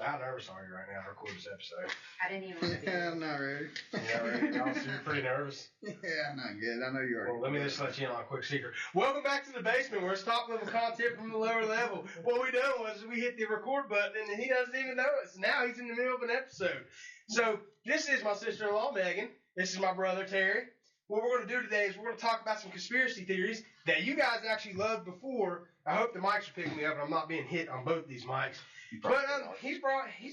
So how nervous are you right now to record this episode? I didn't even want to do I'm not ready. You're not ready? Allison, you're pretty nervous? Yeah, I'm not good. I know you are. Well, let me just let you in on a quick secret. Welcome back to the basement where it's top level content from the lower level. What we done was we hit the record button and he doesn't even know it. So now he's in the middle of an episode. So this is my sister-in-law, Megan. This is my brother, Terry. What we're going to do today is we're going to talk about some conspiracy theories that you guys actually loved before. I hope the mics are picking me up and I'm not being hit on both these mics. But he's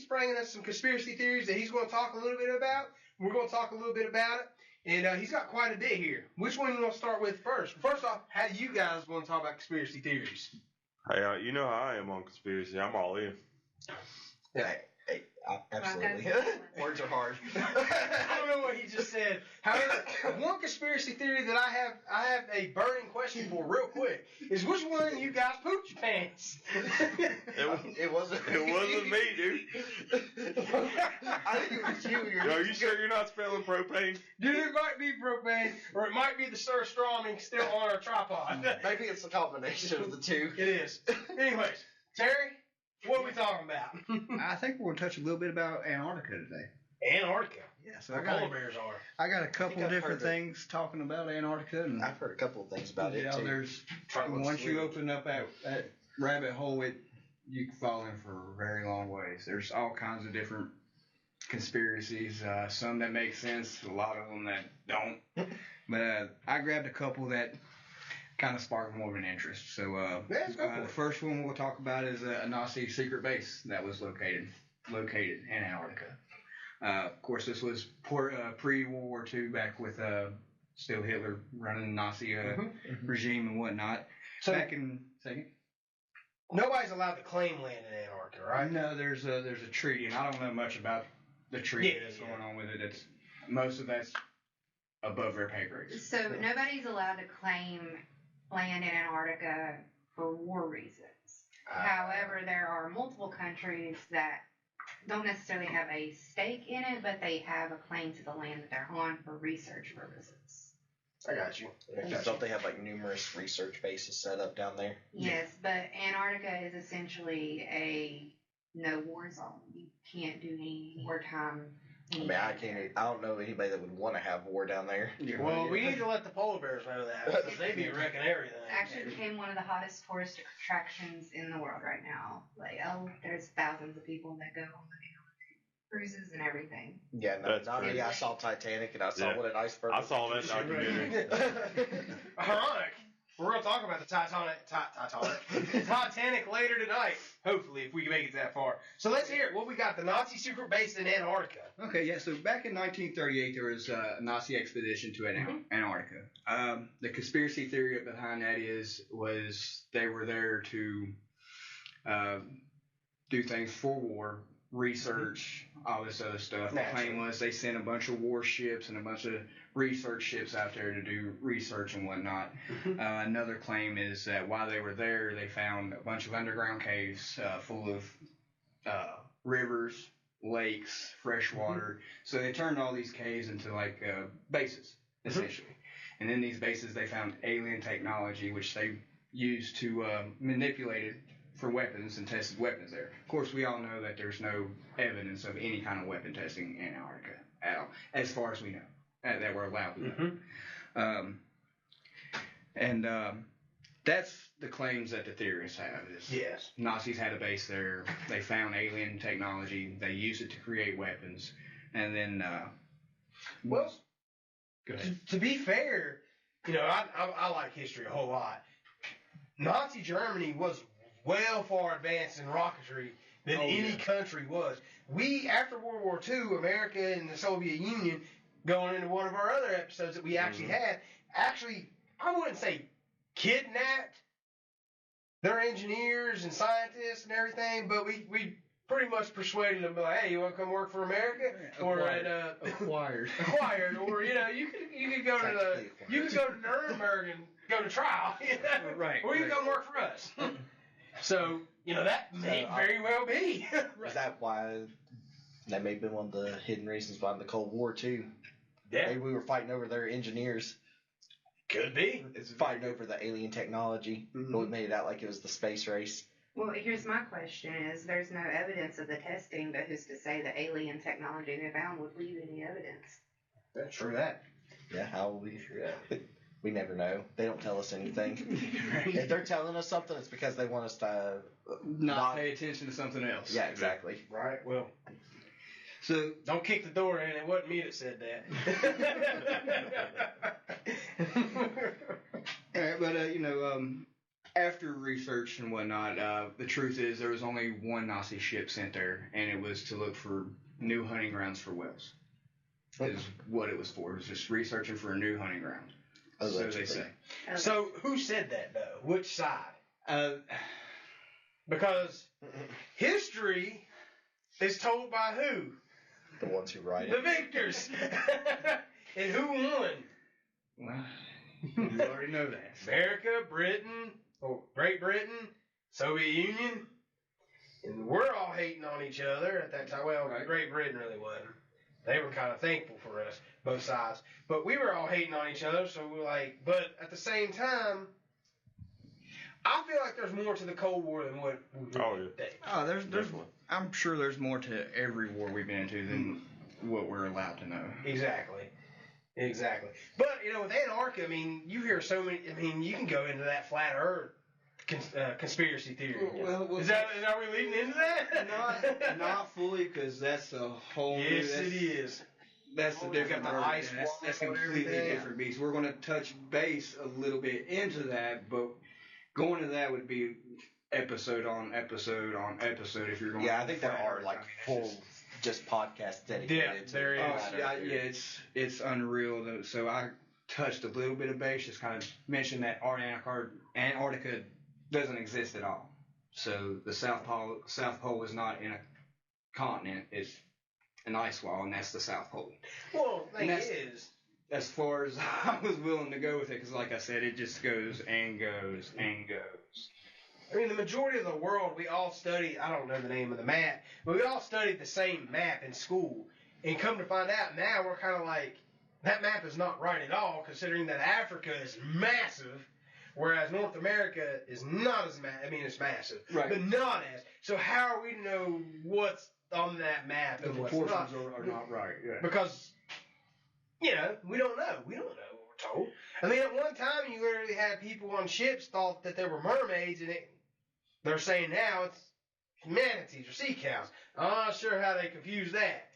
bringing us some conspiracy theories that he's going to talk a little bit about. We're going to talk a little bit about it. And he's got quite a bit here. Which one do you want to start with first? First off, how do you guys want to talk about conspiracy theories? Hey, you know how I am on conspiracy. I'm all in. Hey, absolutely. Words are hard. I don't know what he just said. However, one conspiracy theory that I have a burning question for real quick is which one of you guys pooped your pants? It wasn't me, dude. I think it was you. Are you sure you're not spelling propane? Dude, it might be propane, or it might be the Sir Strawman still on our tripod. Maybe it's a combination of the two. It is. Anyways, Terry, what are we talking about? I think we're going to touch a little bit about Antarctica today. Antarctica? Yeah, so Where polar bears are. I got a couple I've different heard things talking about Antarctica. And I've heard a couple of things about it too. There's once you open up that rabbit hole, you can fall in for very long ways. There's all kinds of different conspiracies, some that make sense, a lot of them that don't. But I grabbed a couple that kind of sparked more of an interest. So the first one we'll talk about is a Nazi secret base that was located in Antarctica. Of course, this was pre-World War II, back with still Hitler running the Nazi regime and whatnot. So, back in second. Nobody's allowed to claim land in Antarctica, right? No, there's a treaty, and I don't know much about the treaty that's going on with it. Most of that's above their pay grade. So nobody's allowed to claim land in Antarctica for war reasons. However, there are multiple countries that don't necessarily have a stake in it, but they have a claim to the land that they're on for research purposes. I got you. Don't they have like numerous research bases set up down there? Yes, but Antarctica is essentially a no war zone. You can't do any wartime. I mean, I don't know anybody that would want to have war down there. Well, we need to let the polar bears know that because they be wrecking everything. It actually became one of the hottest tourist attractions in the world right now. Like, there's thousands of people that go on the cruises and everything. Yeah, I saw Titanic and I saw what an iceberg. I saw that documentary. Ironic. We're going to talk about the Titanic later tonight, hopefully, if we can make it that far. So let's hear it. What we got? The Nazi secret base in Antarctica. Okay, yeah, so back in 1938, there was a Nazi expedition to Antarctica. The conspiracy theory behind that was they were there to do things for war, research, all this other stuff. The claim was they sent a bunch of warships and a bunch of research ships out there to do research and whatnot. Another claim is that while they were there, they found a bunch of underground caves full of rivers, lakes, fresh water. So they turned all these caves into like bases, essentially. And in these bases, they found alien technology, which they used to manipulate it for weapons and tested weapons there. Of course, we all know that there's no evidence of any kind of weapon testing in Antarctica at all, as far as we know, that we're allowed to know. That's the claims that the theorists have. Yes. Nazis had a base there. They found alien technology. They used it to create weapons. And then, well, go ahead. To be fair, I like history a whole lot. Nazi Germany was well far advanced in rocketry than any country was. After World War II, America and the Soviet Union, going into one of our other episodes that we actually had, I wouldn't say kidnapped their engineers and scientists and everything, but we pretty much persuaded them, like, hey, you want to come work for America? Acquired. Or you could go to Nuremberg and go to trial, right? Or you can come work for us. So that may very well be. Is that why? That may have been one of the hidden reasons behind the Cold War too. Yeah. Maybe we were fighting over their engineers. Could be. It's fighting over the alien technology, but we made it out like it was the space race. Well, here's my question: is there's no evidence of the testing, but who's to say the alien technology they found would leave any evidence? That's true. That. Yeah, how will we? We never know. They don't tell us anything. If they're telling us something, it's because they want us to Not pay attention to something else. Yeah, exactly. Right. Well. So Don't kick the door in. It wasn't me that said that. but after research and whatnot, the truth is there was only one Nazi ship sent there, and it was to look for new hunting grounds for whales. Is what it was for. It was just researching for a new hunting ground. So they say. So who said that though? Which side? Because history is told by who? The ones who write The it. victors. And who won? Well, you already know that. America, Britain, or Great Britain, Soviet Union. And we're all hating on each other at that time. Well, Right. Great Britain really wasn't. They were kind of thankful for us, both sides. But we were all hating on each other, so we're like, but at the same time, I feel like there's more to the Cold War than what we really think. Oh, there's I'm sure there's more to every war we've been into than what we're allowed to know. Exactly. But, with Antarctica, I mean, you hear so many, I mean, you can go into that flat Earth conspiracy theory. Well, Are we leading into that? not fully, because that's a whole. Yes, it is. That's a different. got the ice that's wall and completely everything. different beast. We're going to touch base a little bit into that, but going to that would be episode on episode on episode. If you're going. Yeah, I think there are like full just podcasts dedicated to there it. is. It's unreal. Though. So I touched a little bit of base, just kind of mentioned that Antarctica doesn't exist at all. So the South Pole is not in a continent; it's an ice wall, and that's the South Pole. Well, the thing is, as far as I was willing to go with it, because like I said, it just goes and goes and goes. I mean, the majority of the world, we all study, I don't know the name of the map, but we all studied the same map in school. And come to find out now, we're kind of like, that map is not right at all, considering that Africa is massive, whereas North America is not as massive. I mean, it's massive, Right. but not as. So how are we to know what's on that map The and what's not? proportions are not right. Yeah. Because, we don't know. We don't know what we're told. I mean, at one time, you literally had people on ships thought that they were mermaids, and they're saying now it's manatees or sea cows. I'm not sure how they confuse that.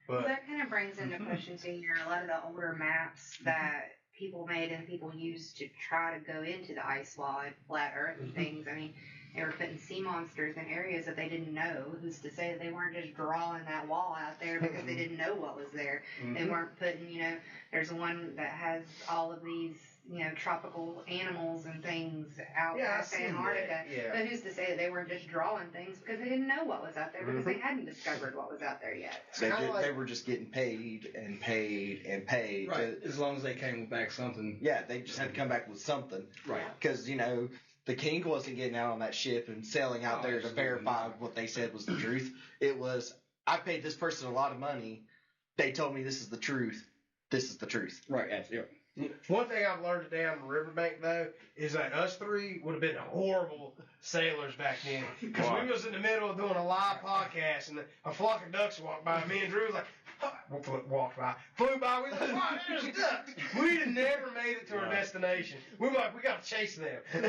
But That kind of brings into question too here a lot of the older maps that people made and people used to try to go into the ice wall and flat Earth and things. I mean, they were putting sea monsters in areas that they didn't know. Who's to say that they weren't just drawing that wall out there because they didn't know what was there? They weren't putting, there's one that has all of these, tropical animals and things out past Antarctica. Yeah. But who's to say that they weren't just drawing things because they didn't know what was out there because they hadn't discovered what was out there yet? They were just getting paid and paid and paid. Right. As long as they came back something. Yeah, they just had to come back with something. Right. Because, the king wasn't getting out on that ship and sailing out there to verify what they said was the truth. It was, I paid this person a lot of money. They told me this is the truth. This is the truth. Right. Yeah. One thing I've learned today on the riverbank, though, is that us three would have been horrible sailors back then. Because we was in the middle of doing a live podcast, and a flock of ducks walked by. Me and Drew was like, walked by, flew by. We was like, wow, there's ducks. We'd have never made it to our destination. We were like, we got to chase them. We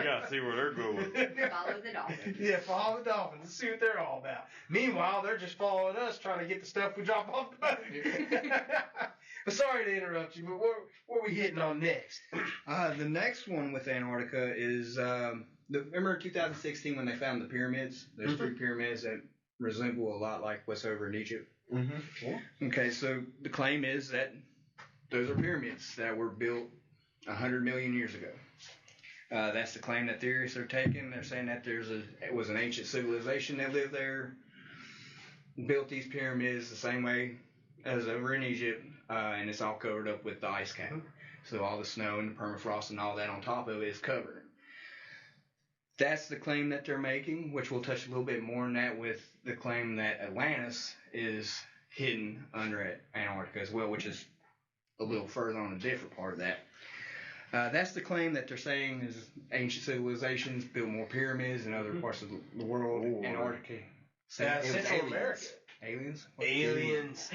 gotta see where they're going. Follow the dolphins. Yeah, follow the dolphins and see what they're all about. Meanwhile, they're just following us, trying to get the stuff we drop off the boat. But sorry to interrupt you, but what are we hitting on next? The next one with Antarctica is remember 2016 when they found the pyramids? There's three pyramids that resemble a lot like what's over in Egypt. Mm-hmm. Okay, so the claim is that those are pyramids that were built 100 million years ago. That's the claim that theorists are taking. They're saying that it was an ancient civilization that lived there, built these pyramids the same way as over in Egypt, and it's all covered up with the ice cap. So all the snow and the permafrost and all that on top of it is covered. That's the claim that they're making, which we'll touch a little bit more on that with the claim that Atlantis is hidden under Antarctica as well, which is a little further on a different part of that. That's the claim that they're saying is ancient civilizations built more pyramids in other parts of the world. Antarctica. Central America. Aliens? Aliens.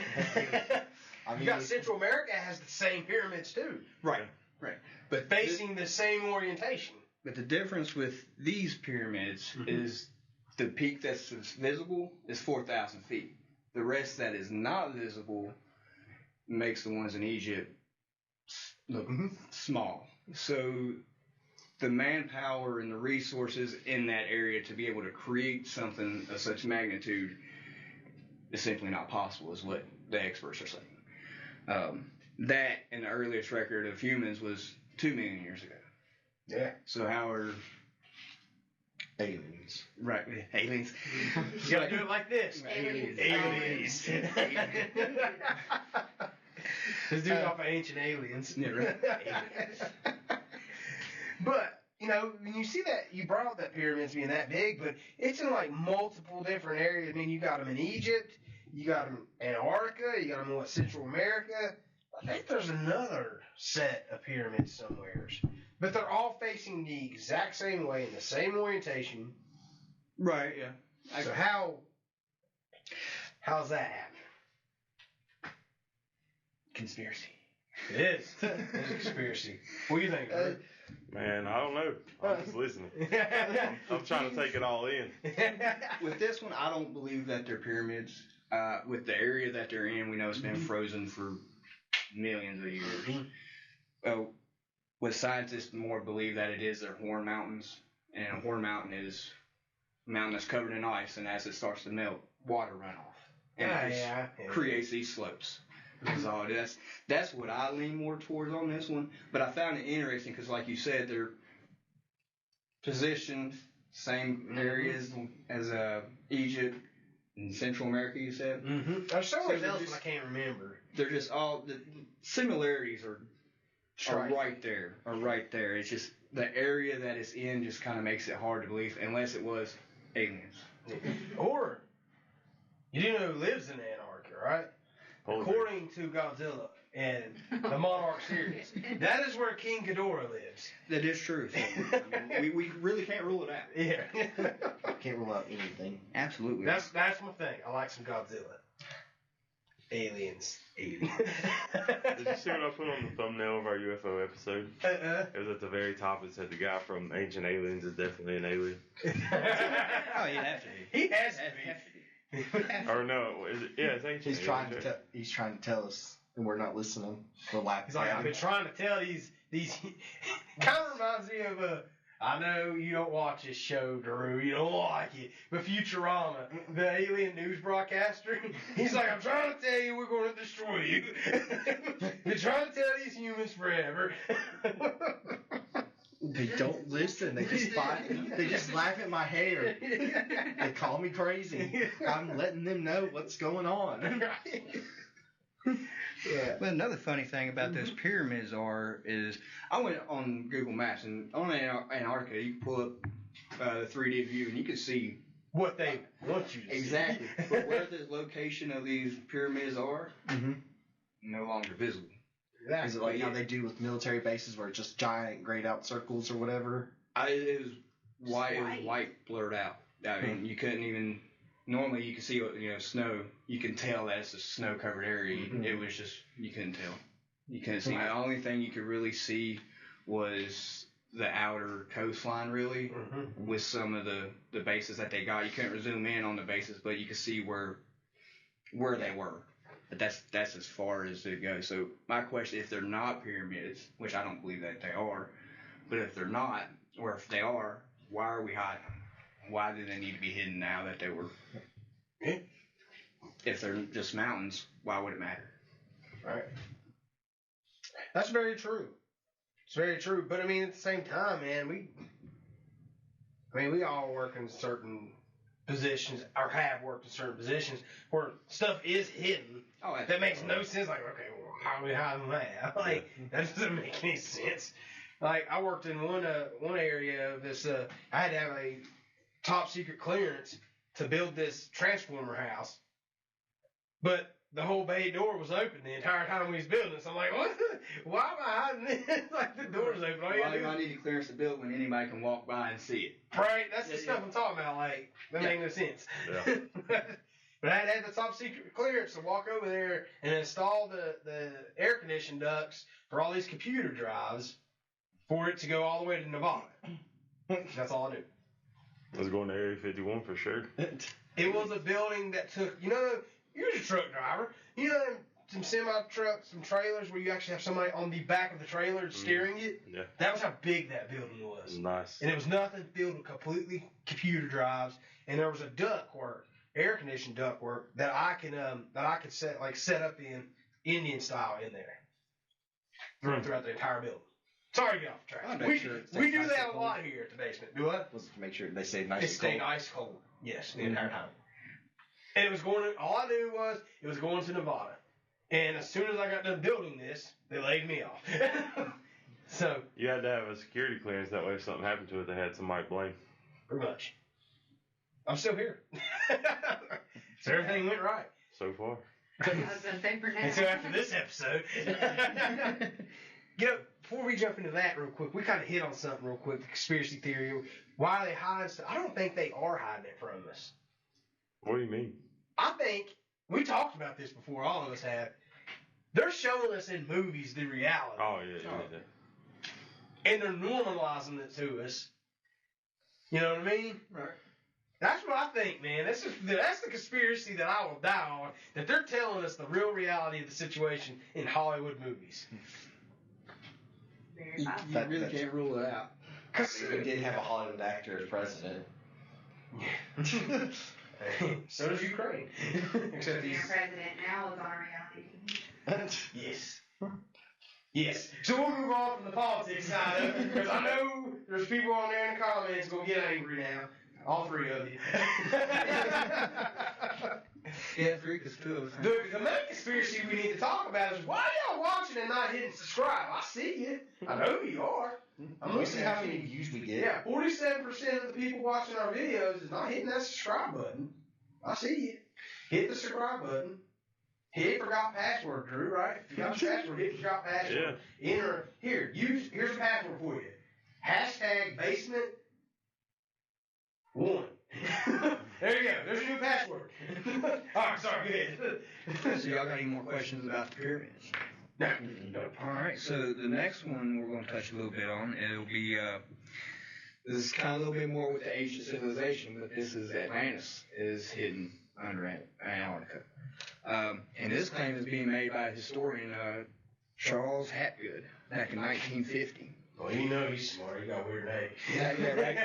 I mean, You got Central America has the same pyramids too, Right. But facing the same orientation. But the difference with these pyramids is the peak that's visible is 4,000 feet. The rest that is not visible makes the ones in Egypt look small. So the manpower and the resources in that area to be able to create something of such magnitude is simply not possible, is what the experts are saying. That and the earliest record of humans was 2 million years ago. Yeah. So how are aliens. right aliens? You gotta do it like this. Aliens. Let's do it off of Ancient Aliens. Yeah, right. But, you know, when you see that, you brought up that pyramids being that big, but it's in like multiple different areas. I mean, you got them in Egypt, you got them in Antarctica, you got them in Central America. I think there's another set of pyramids somewhere. But they're all facing the exact same way in the same orientation. Right, yeah. So how's that happen? Conspiracy. It is. It's a conspiracy. What do you think, Drew? Man, I don't know. I'm just listening. I'm trying to take it all in. With this one, I don't believe that they're pyramids. With the area that they're in, we know it's been frozen for millions of years. With scientists more believe that it is their horn mountains, and a horn mountain is a mountain that's covered in ice, and as it starts to melt, water runoff, and it creates these slopes. So that's what I lean more towards on this one. But I found it interesting because, like you said, they're positioned same areas as Egypt and Central America. You said There's somewhere else, but I can't remember. they're just all the similarities are right there. It's just the area that it's in just kind of makes it hard to believe, unless it was aliens. Or you do know who lives in Antarctica, right? According to Godzilla and the Monarch series, that is where King Ghidorah lives. That is true. So, I mean, we really can't rule it out. Yeah. Can't rule out anything. Absolutely. That's my thing. I like some Godzilla. Aliens. Did you see what I put on the thumbnail of our UFO episode? It was at the very top. It said the guy from Ancient Aliens is definitely an alien. Oh, he'd have to be. He has to be. Or no, is it? Yeah, it's Ancient Aliens. He's trying to tell us, and we're not listening. We're laughing. He's like, I've been trying to tell these kind of reminds me of I know you don't watch this show, Drew. You don't like it. But Futurama, the alien news broadcaster, he's like, I'm trying to tell you we're going to destroy you. Been trying to tell these humans forever. They don't listen. They just laugh at my hair. They call me crazy. I'm letting them know what's going on. Yeah. But another funny thing about those pyramids is I went on Google Maps, and on Antarctica you can pull up the 3D view and you can see what they want you to see. Exactly. But where the location of these pyramids are, no longer visible. Is it like how they do with military bases where it's just giant grayed out circles or whatever? It was white blurred out. I mean, you couldn't even. Normally, you can see snow. You can tell that it's a snow-covered area. It was just you couldn't tell. You couldn't see. The only thing you could really see was the outer coastline, really, with some of the bases that they got. You couldn't zoom in on the bases, but you could see where they were. But that's as far as it goes. So my question: if they're not pyramids, which I don't believe that they are, but if they're not, or if they are, why are we hiding them? Why do they need to be hidden now that they were? If they're just mountains, why would it matter? Right. That's very true. It's very true. But I mean, at the same time, man, we all work in certain positions, or have worked in certain positions where stuff is hidden. Oh, that makes no sense. Like, okay, well, how are we hiding that? Like, that doesn't make any sense. Like, I worked in one area of this. I had to have a top secret clearance to build this transformer house. But the whole bay door was open the entire time we was building it. So I'm like, what? Why am I hiding this? Like the door's open. All you Why gotta do I need to clearance to build when anybody can walk by and see it? Right, that's the stuff I'm talking about. Like, that make no sense. Yeah. But I had to have the top secret clearance to walk over there and install the air conditioning ducts for all these computer drives for it to go all the way to Nevada. That's all I knew. I was going to Area 51 for sure. It was a building that took, you're a truck driver. You know, some semi trucks, some trailers where you actually have somebody on the back of the trailer steering it? Yeah. That was how big that building was. Nice. And it was nothing filled with completely computer drives. And there was a ductwork, air conditioned ductwork that I could set up in Indian style in there. Throughout the entire building. Sorry to get off track. We do that a lot here at the basement. Do what? Was to make sure they stayed nice It and stayed cold. ice cold. Yes, the entire time. And it was all I knew was it was going to Nevada. And as soon as I got done building this, they laid me off. So. You had to have a security clearance, that way if something happened to it, they had somebody to blame. Pretty much. I'm still here. So everything went right. So far. I was gonna say for now. Until after this episode. Before we jump into that real quick, we kind of hit on something real quick, the conspiracy theory. Why are they hiding stuff? I don't think they are hiding it from us. What do you mean? I think, we talked about this before, all of us have. They're showing us in movies the reality. Oh, yeah. And they're normalizing it to us. You know what I mean? Right. That's what I think, man. That's the conspiracy that I will die on, that they're telling us the real reality of the situation in Hollywood movies. Very possible. You really can't rule it out. Because We did have a Hollywood actor as president. so does Ukraine. Except Your he's... president now is on a reality TV. Yes. Yes. So we'll move on from the politics side of it, because I know there's people on there in the comments going to get angry now. All three of you. Yeah, three, because two of us. The main conspiracy we need to talk about is why y'all watching and not hitting subscribe. I see you. I know who you are. I'm We see looking how at many you. views we get. Yeah, 47% of the people watching our videos is not hitting that subscribe button. I see you. Hit the subscribe button. Hit forgot password, Drew, right? If you got the password, hit forgot password. Yeah. Enter, here's a password for you. #basement1. There you go. There's your new password. Alright, sorry, go ahead. So y'all got any more questions about the pyramids? No. Alright, so the next one we're going to touch a little bit on, it'll be, this is kind of a little bit more with the ancient civilization, but this is Atlantis is hidden under Antarctica. And this claim is being made by historian Charles Hapgood back in 1950. Well, you know he's smart. He got a weird name. Yeah, right.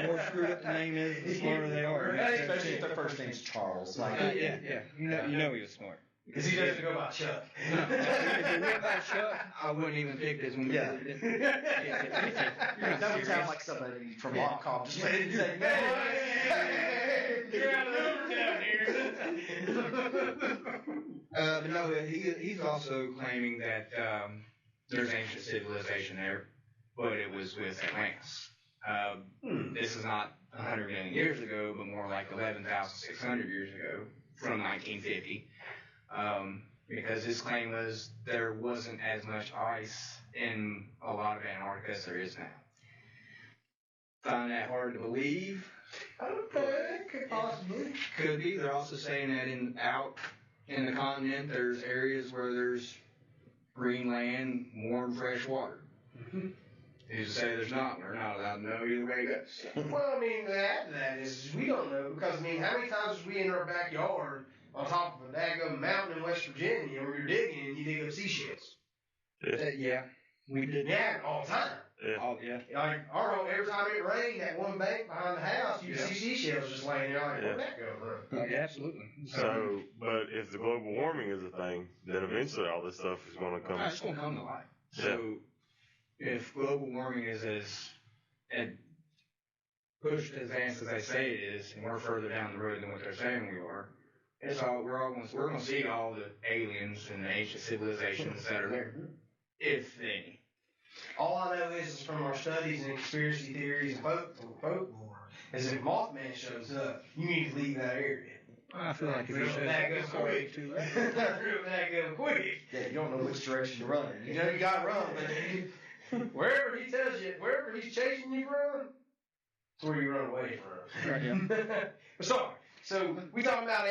The more screwed up the name is, the smarter they are. Especially if their first name's Charles. Like, Yeah. You know he was smart. Because he doesn't go by Chuck. If it went by Chuck, I wouldn't even pick this one. Yeah. You're that would sound like somebody from Locom just saying, You're out of Overtown here. But no, he's also claiming that there's ancient civilization there, but it was with Atlantis. This is not 100 million years ago, but more like 11,600 years ago, from 1950. Because his claim was there wasn't as much ice in a lot of Antarctica as there is now. Find that hard to believe. Okay, could possibly. Could be. They're also saying that out in the continent, there's areas where there's green land, warm, fresh water. Who's to say there's not? We're not allowed to know either way it goes. Well, I mean, the add to that is we don't know because, I mean, how many times was we in our backyard on top of a daggum mountain in West Virginia where you're digging and you dig up seashells? Yeah, we did. Yeah, all the time. Yeah. Oh, yeah. Like, every time it rained, that one bank behind the house, you'd see seashells just laying there. Like, where'd that go from? Yeah, absolutely. So, but if the global warming is a thing, then eventually all this stuff is going to come. It's going to come to light. So, if global warming is as pushed advanced as they say it is, and we're further down the road than what they're saying we are, we're going to see all the aliens and the ancient civilizations that are there, if any. All I know is from our studies and conspiracy theories and folklore is if Mothman shows up, you need to leave that area. I feel like if you Real said that good something quick. too Real late. that good quick. Yeah, you don't know which direction to run. You know you got to run, but wherever he tells you, wherever he's chasing you from, that's where you run away from. Right, yeah. Sorry. So we talking about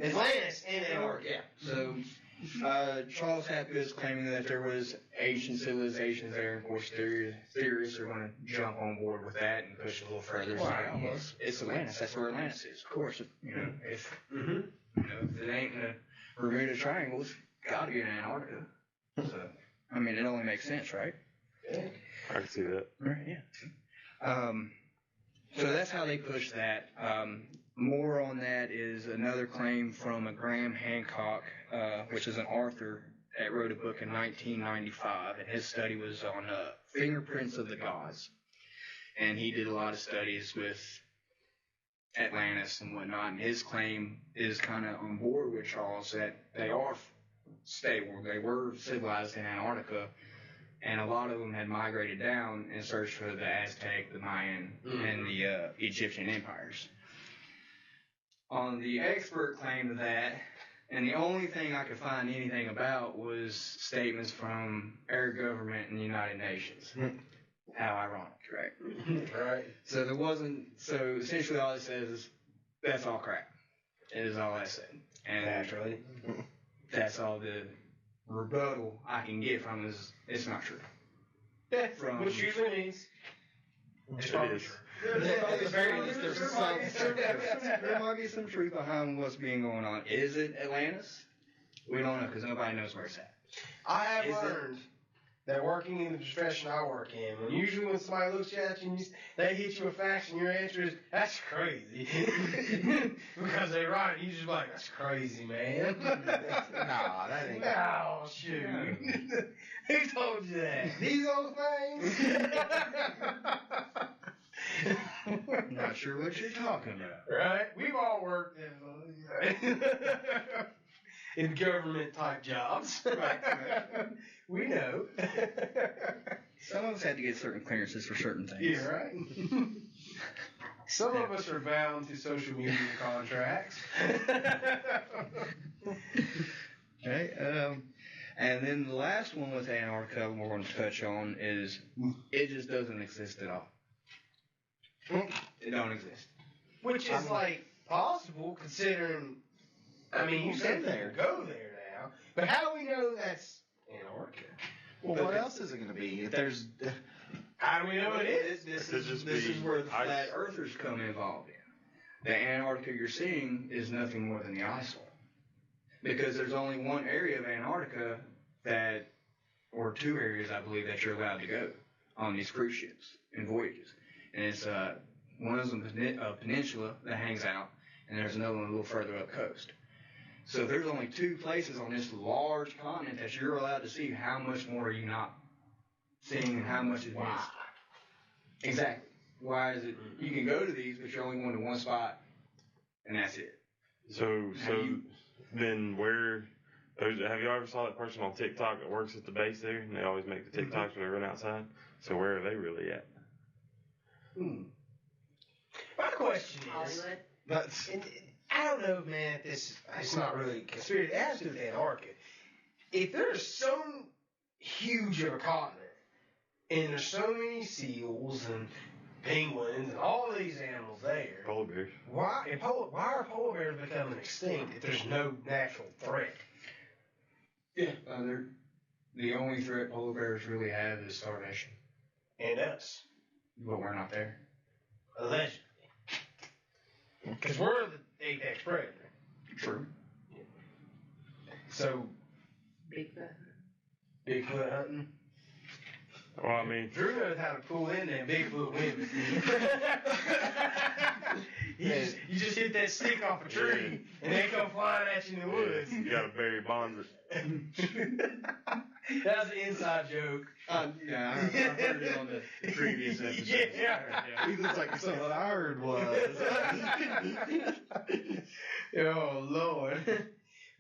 Atlantis in Antarctica. So, Charles Hapgood is claiming that there was ancient civilizations there, and of course, theorists are going to jump on board with that and push it a little further. Wow. So, yes, it's Atlantis. That's where Atlantis is. Of course, you know, if if it ain't in the Bermuda Triangle, it's got to be in Antarctica. So, I mean, it only makes sense, right? Yeah. I can see that. Right. Yeah. So that's how they push that. More on that is another claim from a Graham Hancock, which is an author that wrote a book in 1995, and his study was on fingerprints of the gods. And he did a lot of studies with Atlantis and whatnot, and his claim is kind of on board with Charles that they are stable. They were civilized in Antarctica, and a lot of them had migrated down in search for the Aztec, the Mayan, and the Egyptian empires. On the expert claim to that, and the only thing I could find anything about was statements from our government and the United Nations. How ironic, right? Right. So there wasn't, so essentially all it says is, that's all crap. It is all I said. And Naturally. that's all the rebuttal I can get from is, it's not true. Yeah, From- which usually means it's It probably is. true. At the very least, there's some There might be some truth behind what's being going on. Is it Atlantis? We don't know because nobody knows where it's at. I have Is it- learned that working in the profession I work in, usually when somebody looks at you and they hit you with facts and your answer is, that's crazy. Because they're right. You just like, that's crazy, man. Nah, that ain't. No, shoot. Who told you that? These old things? I'm not sure what you're talking about. Right? We've all worked in government type jobs. We know. Some of us had to get certain clearances for certain things. Yeah, right. Some of us are bound to social media contracts. Okay. And then the last one with Antarctica we're going to touch on is it just doesn't exist at all. It don't exist. Which is like possible considering, I mean, you said there, go there now. But how do we know that's Antarctica? Well, what else is it going to be? If there's. How do we know it is? This Could just is be where the ice. flat earthers come involved in. The Antarctica you're seeing is nothing more than the ice wall. Because there's only one area of Antarctica that, or two areas I believe that you're allowed to go on these cruise ships and voyages. And it's one of them a peninsula that hangs out, and there's another one a little further up coast. So there's only two places on this large continent that you're allowed to see. How much more are you not seeing, and how much is missed? Exactly. Why is it? You can go to these, but you're only going to one spot, and that's it. So then where? Have you ever saw that person on TikTok that works at the base there, and they always make the TikToks when they run outside? So where are they really at? My question is, Hollywood. and I don't know, man, if it's not really conspiracy. It has to do with Antarctica. If there's so huge of a continent, and there's so many seals and penguins and all these animals there, Polar bears. why are polar bears becoming extinct if there's no natural threat? Yeah. The only threat polar bears really have is starvation. And us, But we're not there. allegedly. Because we're the apex predator. True. So, Bigfoot. Bigfoot hunting. Well, I mean, Drew knows how to pull in them Bigfoot women. you just hit that stick off a tree, and they come flying at you in the woods. you got to bury bonds. That was an inside joke. Yeah, I heard it on the previous episode. Yeah. He looks like something I heard was. Oh, Lord.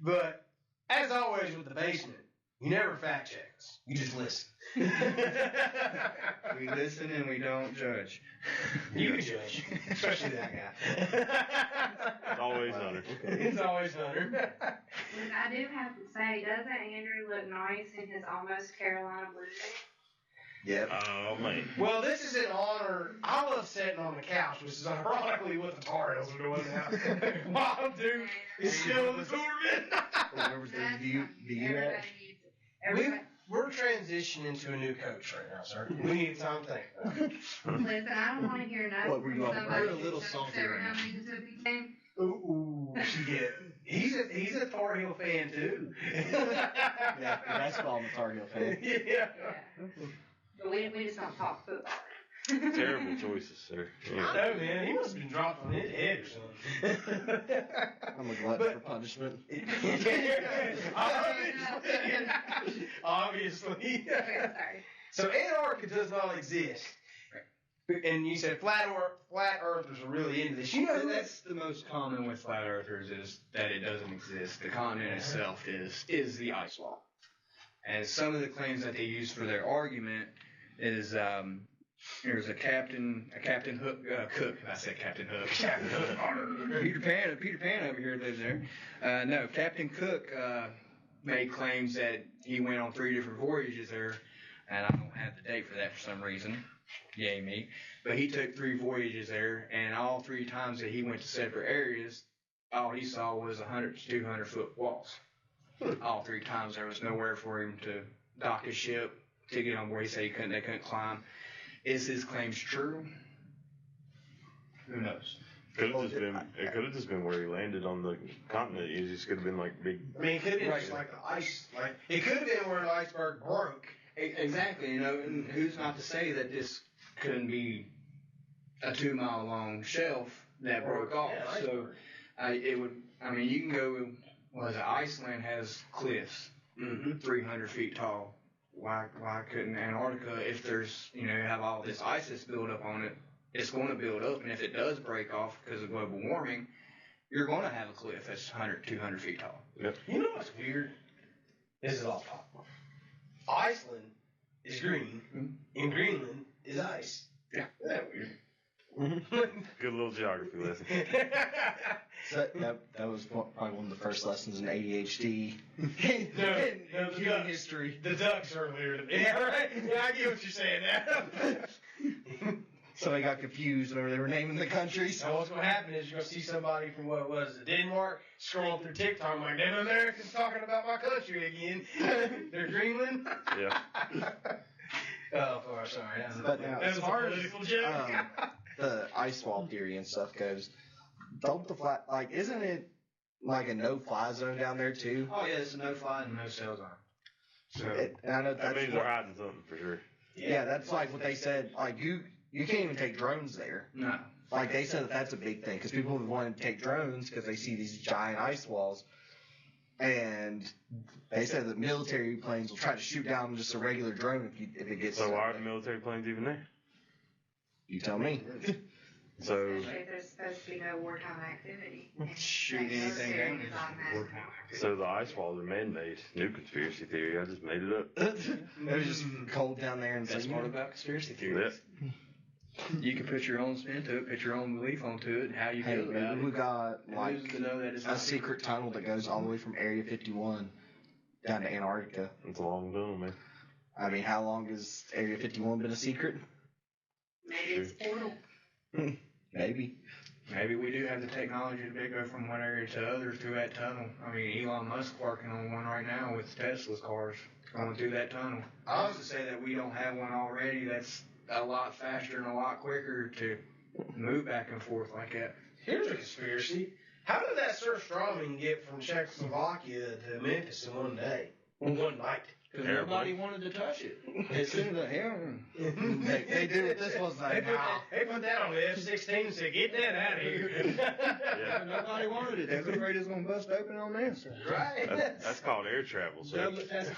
But, as always with the basement, you never fact check us. You just listen. We listen and we don't judge. You can judge, especially that guy. It's always Hunter. It's always Hunter. I do have to say, doesn't Andrew look nice in his almost Carolina blue suit? Yep. Oh, man. Well, this is in honor. I love sitting on the couch, which is ironically what the Tar Heels are doing now. Wild Duke is still in the tournament. Where was the view at? We're transitioning to a new coach right now, sir. We need time to think about it. Listen, I don't want to hear nothing. What were you on? Somebody We're a little that salty every right now. time he took his game. Ooh, he's a Tar Heel fan too. Yeah, basketball, I'm a Tar Heel fan. Yeah. Yeah. But we just don't talk football. Terrible choices, sir. Yeah. No, man, he must have been dropped on his head or something. I'm a glutton for punishment. Obviously. Okay, sorry. So Antarctica does not exist. And you said flat earthers are really into this. You know That's the most common with flat earthers is that it doesn't exist. The continent itself is the ice wall. And some of the claims that they use for their argument is there's a Captain Hook Cook. I said Captain Hook. Peter Pan over here lives there. No, Captain Cook made claims that he went on 3 different voyages there, and I don't have the date for that for some reason. Yay me. But he took 3 voyages there, and all 3 times that he went to separate areas, all he saw was 100 to 200 foot walls. All 3 times there was nowhere for him to dock his ship to get on where he said they couldn't climb. Is his claims true? Who knows? It could have just been where he landed on the continent. It just could have been like big. I mean, it could have been just like the ice. Like it could have been where the iceberg broke. Exactly, and who's not to say that this couldn't be a 2 mile long shelf that broke off? Yeah, so, you can go. Iceland has cliffs, 300 feet tall. Why couldn't Antarctica? If there's you have all this ice that's built up on it, it's going to build up, and if it does break off because of global warming, you're going to have a cliff that's 100, 200 feet tall. Yep. You know what's weird? This is off topic. Iceland is green, and Greenland is ice. Yeah. Isn't that weird? Good little geography lesson. So that was probably one of the first lessons in ADHD. No, Human history. The ducks earlier. Yeah, right? Yeah, I get what you're saying now. Somebody got confused whenever they were naming the countries. So what's going to happen is you're going to see somebody from, what was it, Denmark, scrolling through TikTok, like, them Americans talking about my country again. They're Greenland. Yeah. Oh, sorry. But now, That was a political joke. The ice wall theory and stuff goes, don't the flat, like, isn't it like a no-fly zone down there too? Oh yeah, it's a no fly and no sail zone. So And I know That that's means they're hiding something for sure. yeah, that's like what they said. Like you can't even take drones there. no. Like they said that's a big thing because people have wanted to take drones because they see these giant ice walls, and they said that military planes will try to shoot down just a regular drone if it gets. So why are the military planes even there? You tell me. So Especially if there's supposed to be no wartime activity. Shoot anything down. So the ice walls are man-made. New conspiracy theory. I just made it up. It was just cold down there, and That's so part about conspiracy theories. Yep. You can put your own spin to it, put your own belief onto it, and how you hey, feel about maybe we it. got And like who's to know that it's a not secret tunnel that goes all the way from Area 51 down to Antarctica. It's a long tunnel, man. I mean, how long has Area 51 been a secret? Maybe it's portal. Maybe. Maybe we do have the technology to go from one area to other through that tunnel. I mean, Elon Musk working on one right now with Tesla's cars going through that tunnel. I was to say that we don't have one already. That's a lot faster and a lot quicker to move back and forth like that. Here's a conspiracy. How did that Sir Strawman get from Czechoslovakia to Memphis in one day? One night? Because Airplane. nobody wanted to touch it. As soon as They do what this was like. They put that on the F-16 and said, get that out of here. Yeah. nobody wanted it. They was afraid it was going to bust open on this. Right. That's called air travel, sir.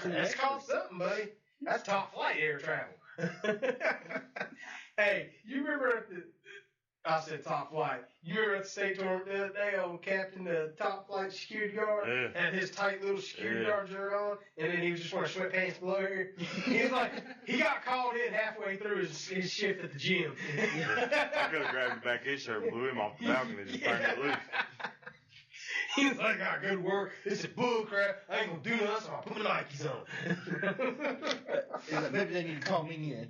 That's called something, buddy. That's top flight air travel. Hey, you remember I said top flight. You remember at the state tournament the other day, old Captain, the top flight security guard, had his tight little security guard shirt on, and then he was just wearing sweatpants below here. He was like, he got called in halfway through his shift at the gym. I could have grabbed the back of his shirt, blew him off the balcony, and just turned it loose. He was like, "I good work. This is bull crap. I ain't gonna do nothing, so I'll put my Nikes on." He's like, maybe they need to call me in.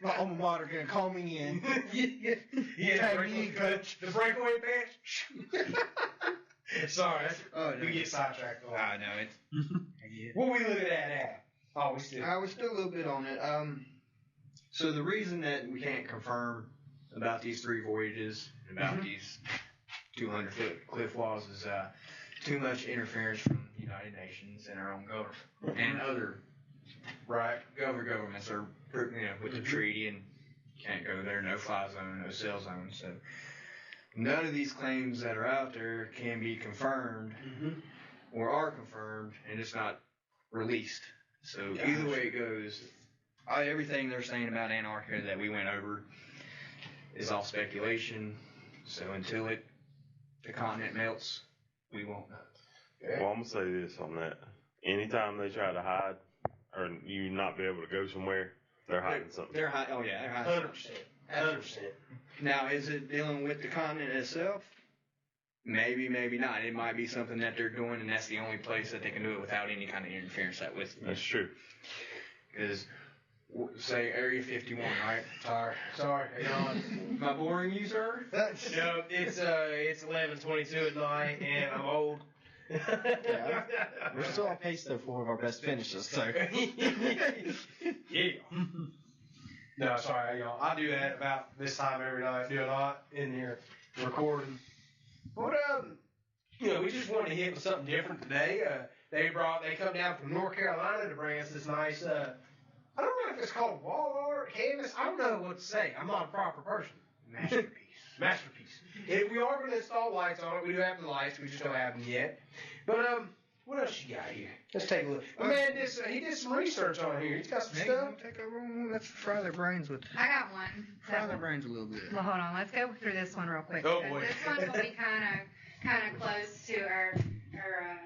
My alma mater gonna call me in. Yeah, coach. The breakaway pants. Sorry, we get sidetracked. I know it. What we looking at now? Oh, we still. We're still a little bit on it. So the reason that we can't confirm about these 3 voyages, about these 200-foot cliff walls, is too much interference from the United Nations and our own government and other governments are, with the treaty and can't go there, no fly zone, no sail zone. So none of these claims that are out there can be confirmed or are confirmed, and it's not released. So either way it goes, everything they're saying about Antarctica that we went over is all speculation. So until the continent melts, we won't know. Well, I'm gonna say this on that. Anytime they try to hide or you not be able to go somewhere, they're hiding something. They're hiding 100%. 100%. Now, is it dealing with the continent itself? Maybe, maybe not. It might be something that they're doing, and that's the only place that they can do it without any kind of interference. That's true. Because, say, Area 51, right? Sorry. Am I boring you, sir? No, it's 11:22 at night, and I'm old. Yeah, we're still on pace though for one of our best finishes. So yeah. No, sorry, y'all. I do that about this time every night. Do a lot in here recording. But we just wanted to hit with something different today. They come down from North Carolina to bring us this nice. I don't know if it's called wall art, canvas. I don't know what to say. I'm not a proper person. Masterpiece. We are going to install lights on it. We do have the lights. We just don't have them yet. But what else you got here? Let's take a look. My man he did some research on here. He's got some stuff. Take over. Let's fry their brains with. I got one. Fry their brains a little bit. Well, hold on. Let's go through this one real quick. Oh, boy. This one will be kind of close to our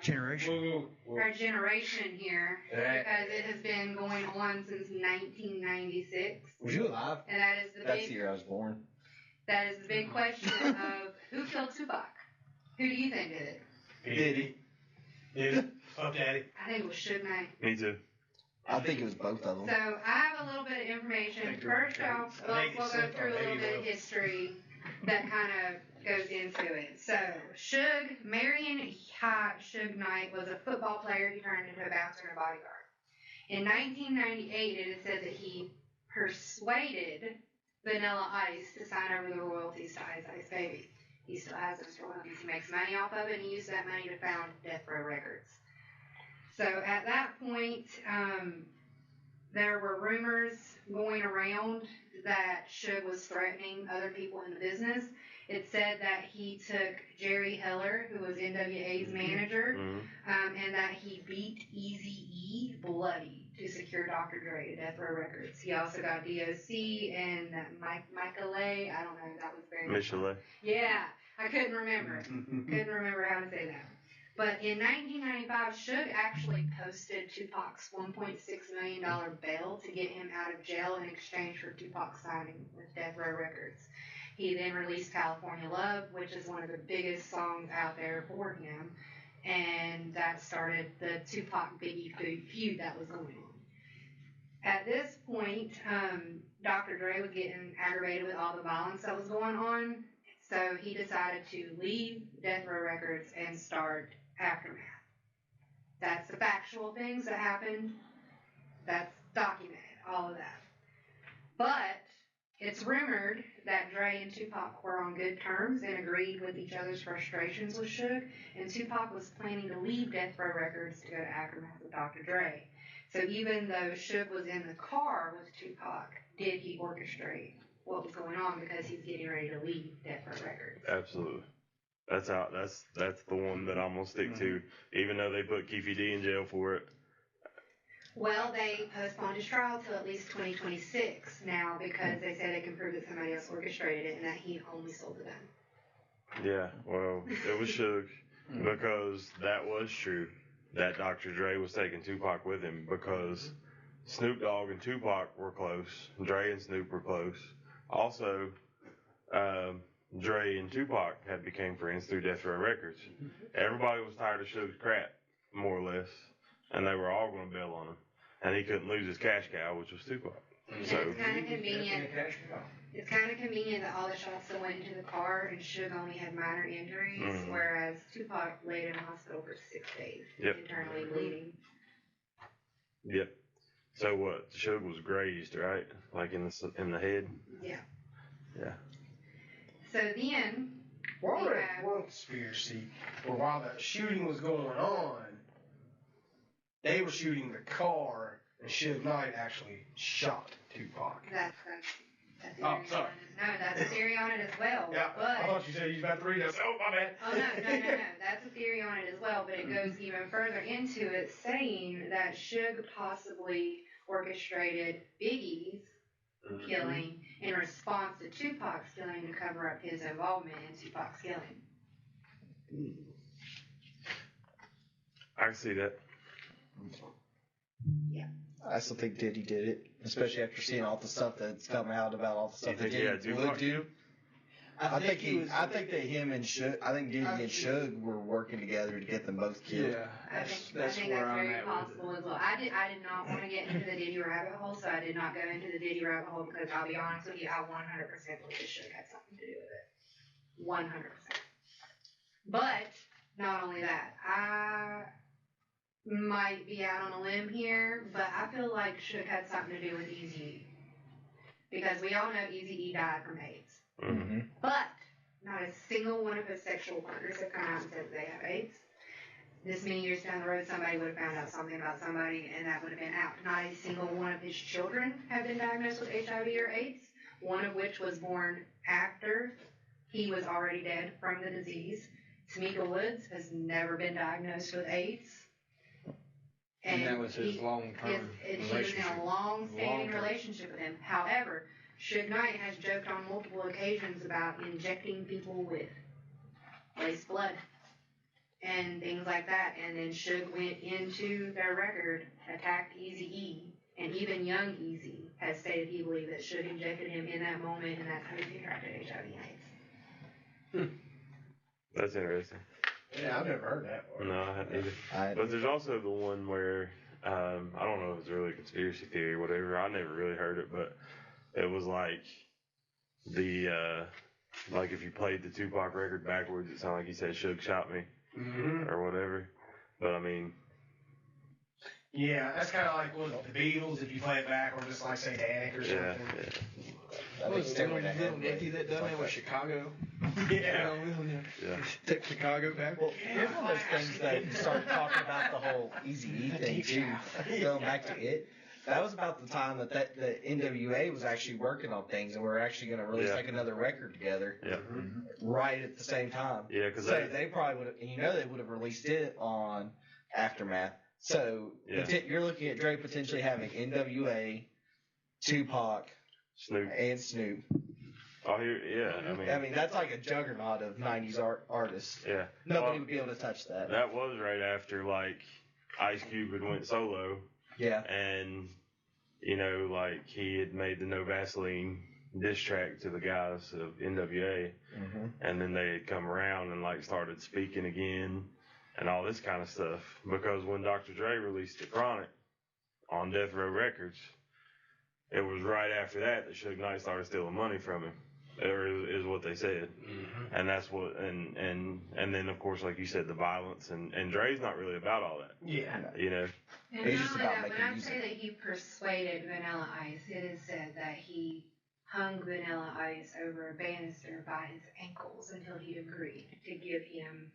Generation. our generation here, because it has been going on since 1996. was you alive? And That's the year I was born. That is the big question of who killed Tupac? Who do you think did it? Did he? Oh, Daddy. I think it was Suge Knight. Me too. I think it was both of them. So I have a little bit of information. First off, we'll go through a little bit of history that kind of goes into it. So Marion Suge Knight was a football player. He turned into a bouncer and a bodyguard. In 1998, it is said that he persuaded Vanilla Ice to sign over the royalties to Ice Ice Baby. He still has those royalties. He makes money off of it, and he used that money to found Death Row Records. So at that point, there were rumors going around that Suge was threatening other people in the business. It said that he took Jerry Heller, who was NWA's manager, and that he beat Eazy-E bloody to secure Dr. Dre to Death Row Records. He also got DOC and Michael-A. I don't know. That was very Michelet. Yeah, I couldn't remember. Couldn't remember how to say that. But in 1995, Suge actually posted Tupac's $1.6 million bail to get him out of jail in exchange for Tupac signing with Death Row Records. He then released California Love, which is one of the biggest songs out there for him. And that started the Tupac-Biggie feud that was going on. At this point, Dr. Dre was getting aggravated with all the violence that was going on. So he decided to leave Death Row Records and start Aftermath. That's the factual things that happened. That's documented, all of that. But it's rumored that Dre and Tupac were on good terms and agreed with each other's frustrations with Suge, and Tupac was planning to leave Death Row Records to go to Aftermath with Dr. Dre. So even though Suge was in the car with Tupac, did he orchestrate what was going on because he's getting ready to leave Death Row Records? Absolutely. That's the one that I'm gonna stick to, even though they put Keefy D in jail for it. Well, they postponed his trial till at least 2026 now because they said they can prove that somebody else orchestrated it and that he only sold the gun. Yeah, well, it was Suge because that was true. That Dr. Dre was taking Tupac with him because Snoop Dogg and Tupac were close. Dre and Snoop were close. Also, Dre and Tupac had became friends through Death Row Records. Everybody was tired of Suge's crap, more or less, and they were all going to bail on him. And he couldn't lose his cash cow, which was Tupac. So it's kind of convenient. It's kind of convenient that all the shots that went into the car and Suge only had minor injuries, whereas Tupac laid in the hospital for 6 days, internally bleeding. Yep. So what? Suge was grazed, right? Like in the head. Yeah. Yeah. So then. Well, I read one conspiracy where while the shooting was going on, they were shooting the car, and Suge Knight actually shot Tupac. That's Oh, sorry. No, that's a theory on it as well. Yeah, but I thought you said you was about to read it. Oh, my bad. Oh, no. That's a theory on it as well, but it goes even further into it, saying that Suge possibly orchestrated Biggie's killing in response to Tupac's killing to cover up his involvement in Tupac's killing. I can see that. Yeah. I still think Diddy did it, especially after seeing all the stuff that's come out about all the stuff that Diddy would do. I think that him and Suge, I think Diddy and Suge were working together to get them both killed. Yeah, I think that's very possible as well. I did not want to get into the Diddy rabbit hole, so I did not go into the Diddy rabbit hole because I'll be honest with you, I 100% believe that Suge had something to do with it. 100%. But not only that, I might be out on a limb here, but I feel like Suge had something to do with Eazy-E. Because we all know Eazy-E died from AIDS. Mm-hmm. But not a single one of his sexual partners have come out and said they have AIDS. This many years down the road, somebody would have found out something about somebody, and that would have been out. Not a single one of his children have been diagnosed with HIV or AIDS, one of which was born after he was already dead from the disease. Tamika Woods has never been diagnosed with AIDS. And that was his long-term relationship. He was in a long-standing relationship with him. However, Suge Knight has joked on multiple occasions about injecting people with laced blood and things like that. And then Suge went into their record, attacked Eazy-E, and even young Eazy has stated he believed that Suge injected him in that moment, and that's how he contracted HIV and AIDS. That's interesting. Yeah, I've never heard that part. No, I haven't either. But there's also the one where, I don't know if it's really a conspiracy theory or whatever. I never really heard it, but it was like like if you played the Tupac record backwards, it sounded like he said Suge shot me or whatever. But I mean. Yeah, that's kind of like the Beatles if you play it back, or just like say Titanic or something. Yeah. That was Little Nicky that done that with Chicago. Yeah. Took Chicago back. Well, it's one of those things that you start talking about the whole Eazy-E thing too. Going back to it, that was about the time that the NWA was actually working on things, and we were actually going to release like another record together. Yeah. Right at the same time. Yeah, because they probably would have. They would have released it on Aftermath. So you're looking at Dre potentially having NWA, Tupac, and Snoop. Oh, I mean that's like a juggernaut of '90s artists. Yeah, nobody would be able to touch that. That was right after like Ice Cube had went solo. Yeah, and like he had made the No Vaseline diss track to the guys of NWA, and then they had come around and like started speaking again and all this kind of stuff because when Dr. Dre released The Chronic on Death Row Records, it was right after that Suge Knight started stealing money from him. Is what they said, and that's what, and then of course, like you said, the violence, and Dre's not really about all that. Yeah, And it's just about making music. When I say that he persuaded Vanilla Ice, it is said that he hung Vanilla Ice over a banister by his ankles until he agreed to give him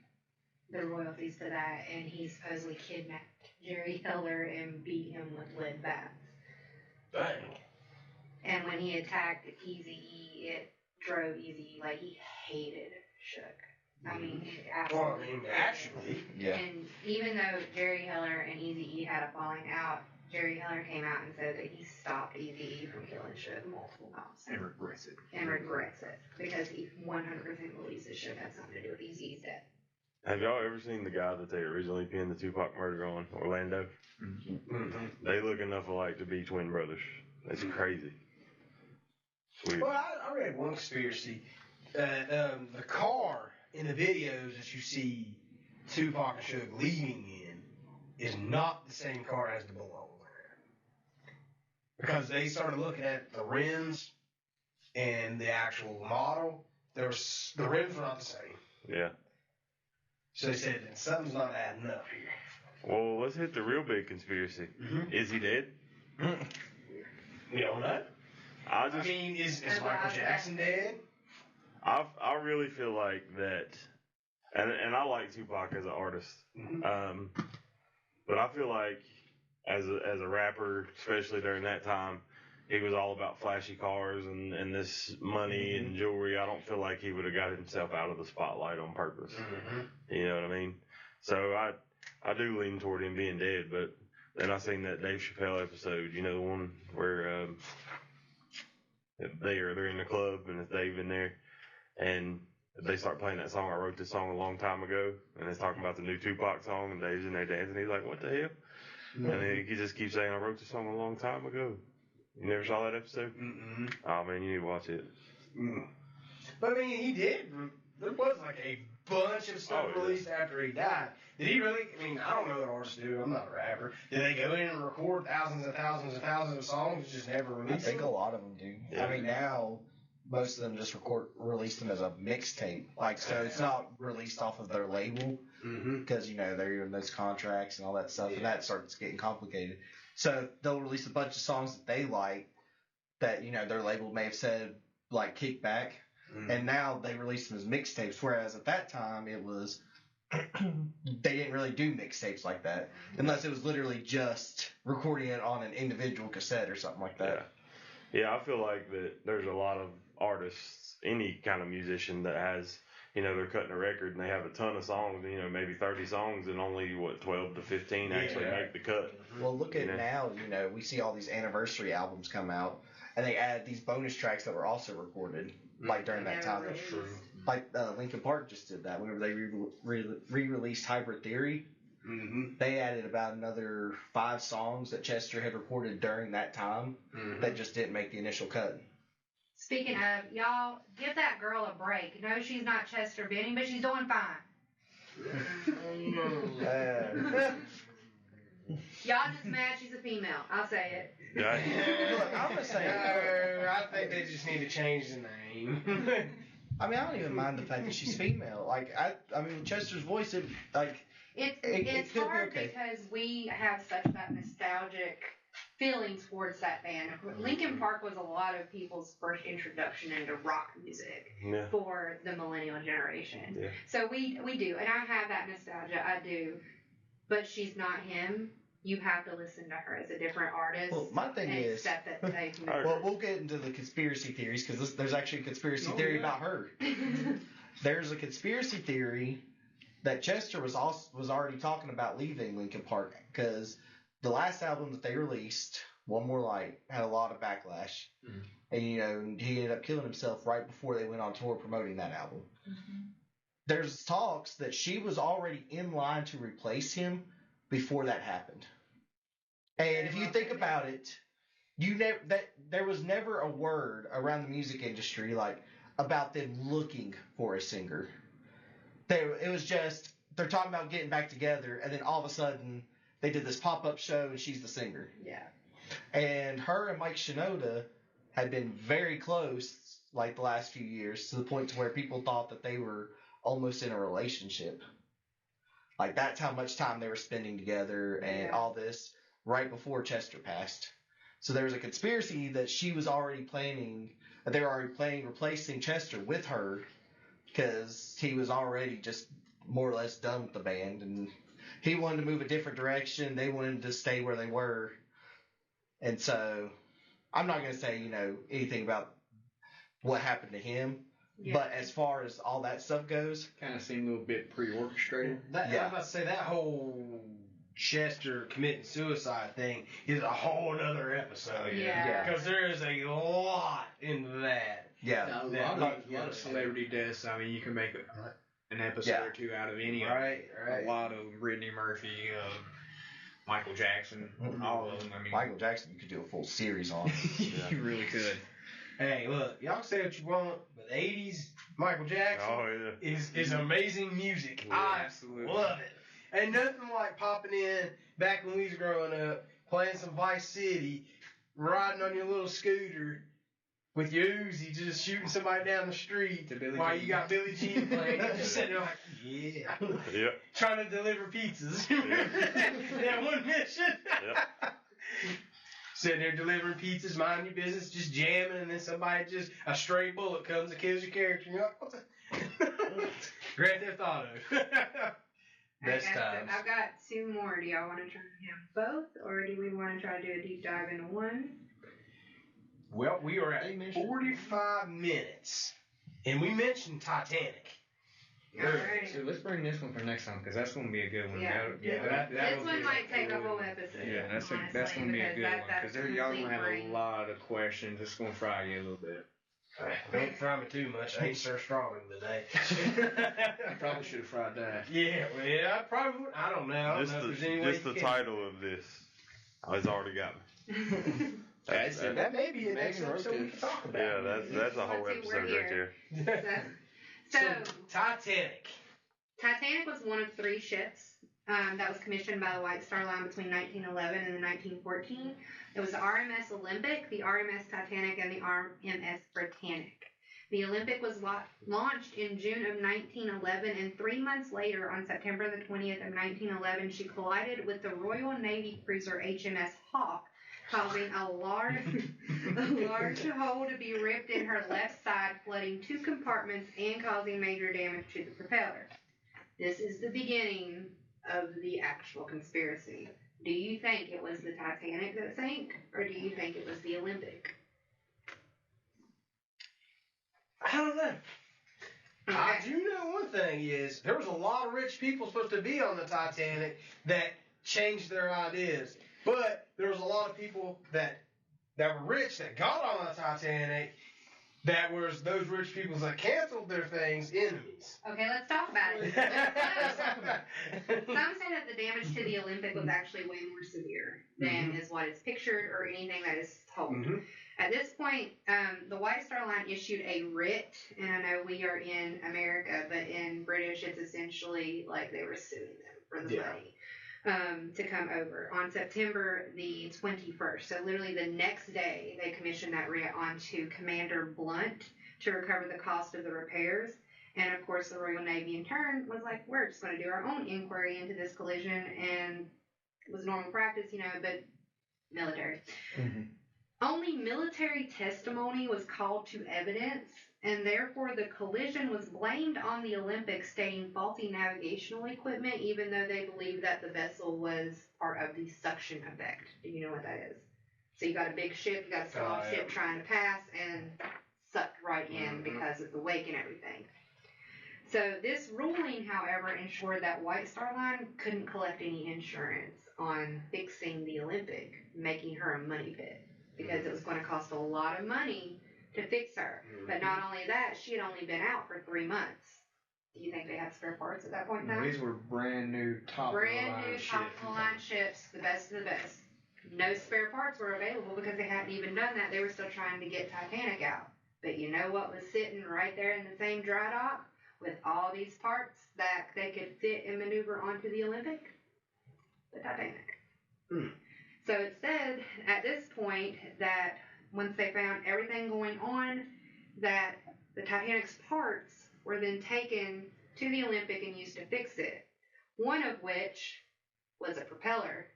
the royalties to that, and he supposedly kidnapped Jerry Heller and beat him with lead bats. Dang. And when he attacked Eazy-E, it drove Eazy-E, like he hated Suge. I mean, absolutely. Actually, And even though Jerry Heller and Eazy-E had a falling out, Jerry Heller came out and said that he stopped Eazy-E from killing Suge multiple times. And regrets it. And regrets it. Because he 100% believes that Suge had something to do with Eazy-E's death. Have y'all ever seen the guy that they originally pinned the Tupac murder on, Orlando? Mm-hmm. They look enough alike to be twin brothers. It's crazy. Sweet. Well, I read one conspiracy that the car in the videos that you see Tupac and Suge leaving in is not the same car as the Bulldog was in. Because they started looking at the rims and the actual model. The rims were not the same. Yeah. So they said something's not adding up here. Well, let's hit the real big conspiracy. Mm-hmm. Is he dead? We don't know. I I mean, is Michael Jackson dead? I really feel like that, and I like Tupac as an artist, Mm-hmm. but I feel like as a rapper, especially during that time, he was all about flashy cars and this money and jewelry. I don't feel like he would have got himself out of the spotlight on purpose. Mm-hmm. You know what I mean? So I do lean toward him being dead, but then I seen that Dave Chappelle episode, you know, the one where they're in the club and it's Dave in there and they start playing that song. I wrote this song a long time ago, and it's talking about the new Tupac song, and Dave's in there dancing. He's like, "What the hell?" Mm-hmm. And then he just keeps saying, "I wrote this song a long time ago." You never saw that episode? Mm-hmm. Oh man, you need to watch it. Mm. But I mean, he did. There was like a bunch of stuff released after he died. Did he really? I mean, I don't know what artists do. I'm not a rapper. Did they go in and record thousands and thousands and thousands of songs and just never I release think them? a lot of them do. Yeah. I mean, now most of them just release them as a mixtape. Like, so it's not released off of their label Mm-hmm. because, you know, they're in those contracts and all that stuff, and that starts getting complicated. So they'll release a bunch of songs that they like that, you know, their label may have said, like, kick back. Mm-hmm. And now they release them as mixtapes, whereas at that time it was they didn't really do mixtapes like that unless it was literally just recording it on an individual cassette or something like that. Yeah, I feel like that there's a lot of artists, any kind of musician that has, you know, they're cutting a record and they have a ton of songs, you know, maybe 30 songs and only, 12 to 15 actually make the cut. Well, look at Yeah. now, you know, we see all these anniversary albums come out and they add these bonus tracks that were also recorded like during that time. Never released. Like Linkin Park just did that whenever they re-released Hybrid Theory. Mm-hmm. They added about another 5 songs that Chester had recorded during that time that just didn't make the initial cut. Speaking of, y'all, give that girl a break. No, she's not Chester Benning, but she's doing fine. Y'all just mad she's a female. I'll say it. Yeah. Look, I'm gonna say, I think they just need to change the name. I mean, I don't even mind the fact that she's female. Like, I mean, Chester's voice, it's It's could be hard okay. because we have such that nostalgic feeling towards that band. Linkin Park was a lot of people's first introduction into rock music Yeah. for the millennial generation. Yeah. So we do, and I have that nostalgia. I do, but she's not him. You have to listen to her as a different artist. Well, my thing and is, accept that they can. Alright. well, we'll get into the conspiracy theories because there's actually a conspiracy theory about her. There's a conspiracy theory that Chester was already talking about leaving Linkin Park because the last album that they released, One More Light, had a lot of backlash, and you know he ended up killing himself right before they went on tour promoting that album. There's talks that she was already in line to replace him before that happened. And if you think about it, there was never a word around the music industry like about them looking for a singer. It was just they're talking about getting back together, and then all of a sudden they did this pop-up show, and she's the singer. Yeah. And her and Mike Shinoda had been very close, like the last few years, to the point to where people thought that they were almost in a relationship. Like that's how much time they were spending together, and all this right before Chester passed. So there was a conspiracy that she was already planning, that they were already planning replacing Chester with her, because he was already just more or less done with the band, and he wanted to move a different direction. They wanted to stay where they were. And so I'm not going to say, you know, anything about what happened to him. Yeah. But as far as all that stuff goes, Kind of seemed a little bit pre-orchestrated. I was about to say that whole Chester committing suicide thing is a whole other episode. Yeah. Because there is a lot into that. Yeah. A lot of celebrity deaths. I mean, you can make an episode or two out of any of them. Right. A lot of Brittany Murphy, Michael Jackson, all of them. I mean, Michael Jackson, you could do a full series on. you really could. Hey, look, y'all say what you want, but the 80s Michael Jackson is amazing music. Yeah, I absolutely love it. Ain't nothing like popping in back when we was growing up, playing some Vice City, riding on your little scooter with your Uzi, just shooting somebody down the street while you got Billie Jean playing. Just sitting there like, yeah. Yep. Trying to deliver pizzas. That one mission. Yep. Sitting there delivering pizzas, minding your business, just jamming, and then a stray bullet comes and kills your character. And you're like, what the? Grand Theft Auto. Best times. I've got two more. Do y'all want to try him both, or do we want to try to do a deep dive into one? Well, we are at 45 minutes, and we mentioned Titanic. Alright. So let's bring this one for next time, because that's going to be a good one. Yeah. This one might take a whole episode. Yeah, that's going to be a good one, because y'all going to have a lot of questions. It's going to fry you a little bit. Don't fry me too much. I ain't so strong today. I probably should have fried that. Yeah, well, I probably would. I don't know. I don't know if there's any way Just the title of this has already got me. That may be an next episode we can talk about. Yeah, that's a whole episode right there. So, Titanic. Titanic was one of three ships that was commissioned by the White Star Line between 1911 and 1914. It was the RMS Olympic, the RMS Titanic, and the RMS Britannic. The Olympic was launched in June of 1911, and 3 months later, on September the 20th of 1911, she collided with the Royal Navy cruiser HMS Hawke, causing a large hole to be ripped in her left side, flooding two compartments and causing major damage to the propeller. This is the beginning of the actual conspiracy. Do you think it was the Titanic that sank, or do you think it was the Olympic? I don't know. Okay. I do know one thing is there was a lot of rich people supposed to be on the Titanic that changed their ideas. But there was a lot of people that were rich that got on the Titanic that was those rich people that canceled their things enemies. Okay, let's talk about it. Some say that the damage to the Olympic was actually way more severe than is what is pictured or anything that is told. At this point, the White Star Line issued a writ, and I know we are in America, but in British, it's essentially like they were suing them for the money. To come over on September the 21st. So literally the next day, they commissioned that writ onto Commander Blunt to recover the cost of the repairs. And of course, the Royal Navy in turn was like, we're just going to do our own inquiry into this collision, and it was normal practice, but military. Only military testimony was called to evidence, and therefore the collision was blamed on the Olympic, stating faulty navigational equipment, even though they believed that the vessel was part of the suction effect. Do you know what that is? So you got a big ship, you got a small ship trying to pass, and sucked right in because of the wake and everything. So this ruling, however, ensured that White Star Line couldn't collect any insurance on fixing the Olympic, making her a money pit, because it was going to cost a lot of money to fix her. But not only that, she had only been out for 3 months. Do you think they had spare parts at that point in time? These were brand new top of the line ships, the best of the best. No spare parts were available because they hadn't even done that. They were still trying to get Titanic out. But you know what was sitting right there in the same dry dock with all these parts that they could fit and maneuver onto the Olympic? The Titanic. So it said at this point that once they found everything going on, that the Titanic's parts were then taken to the Olympic and used to fix it. One of which was a propeller.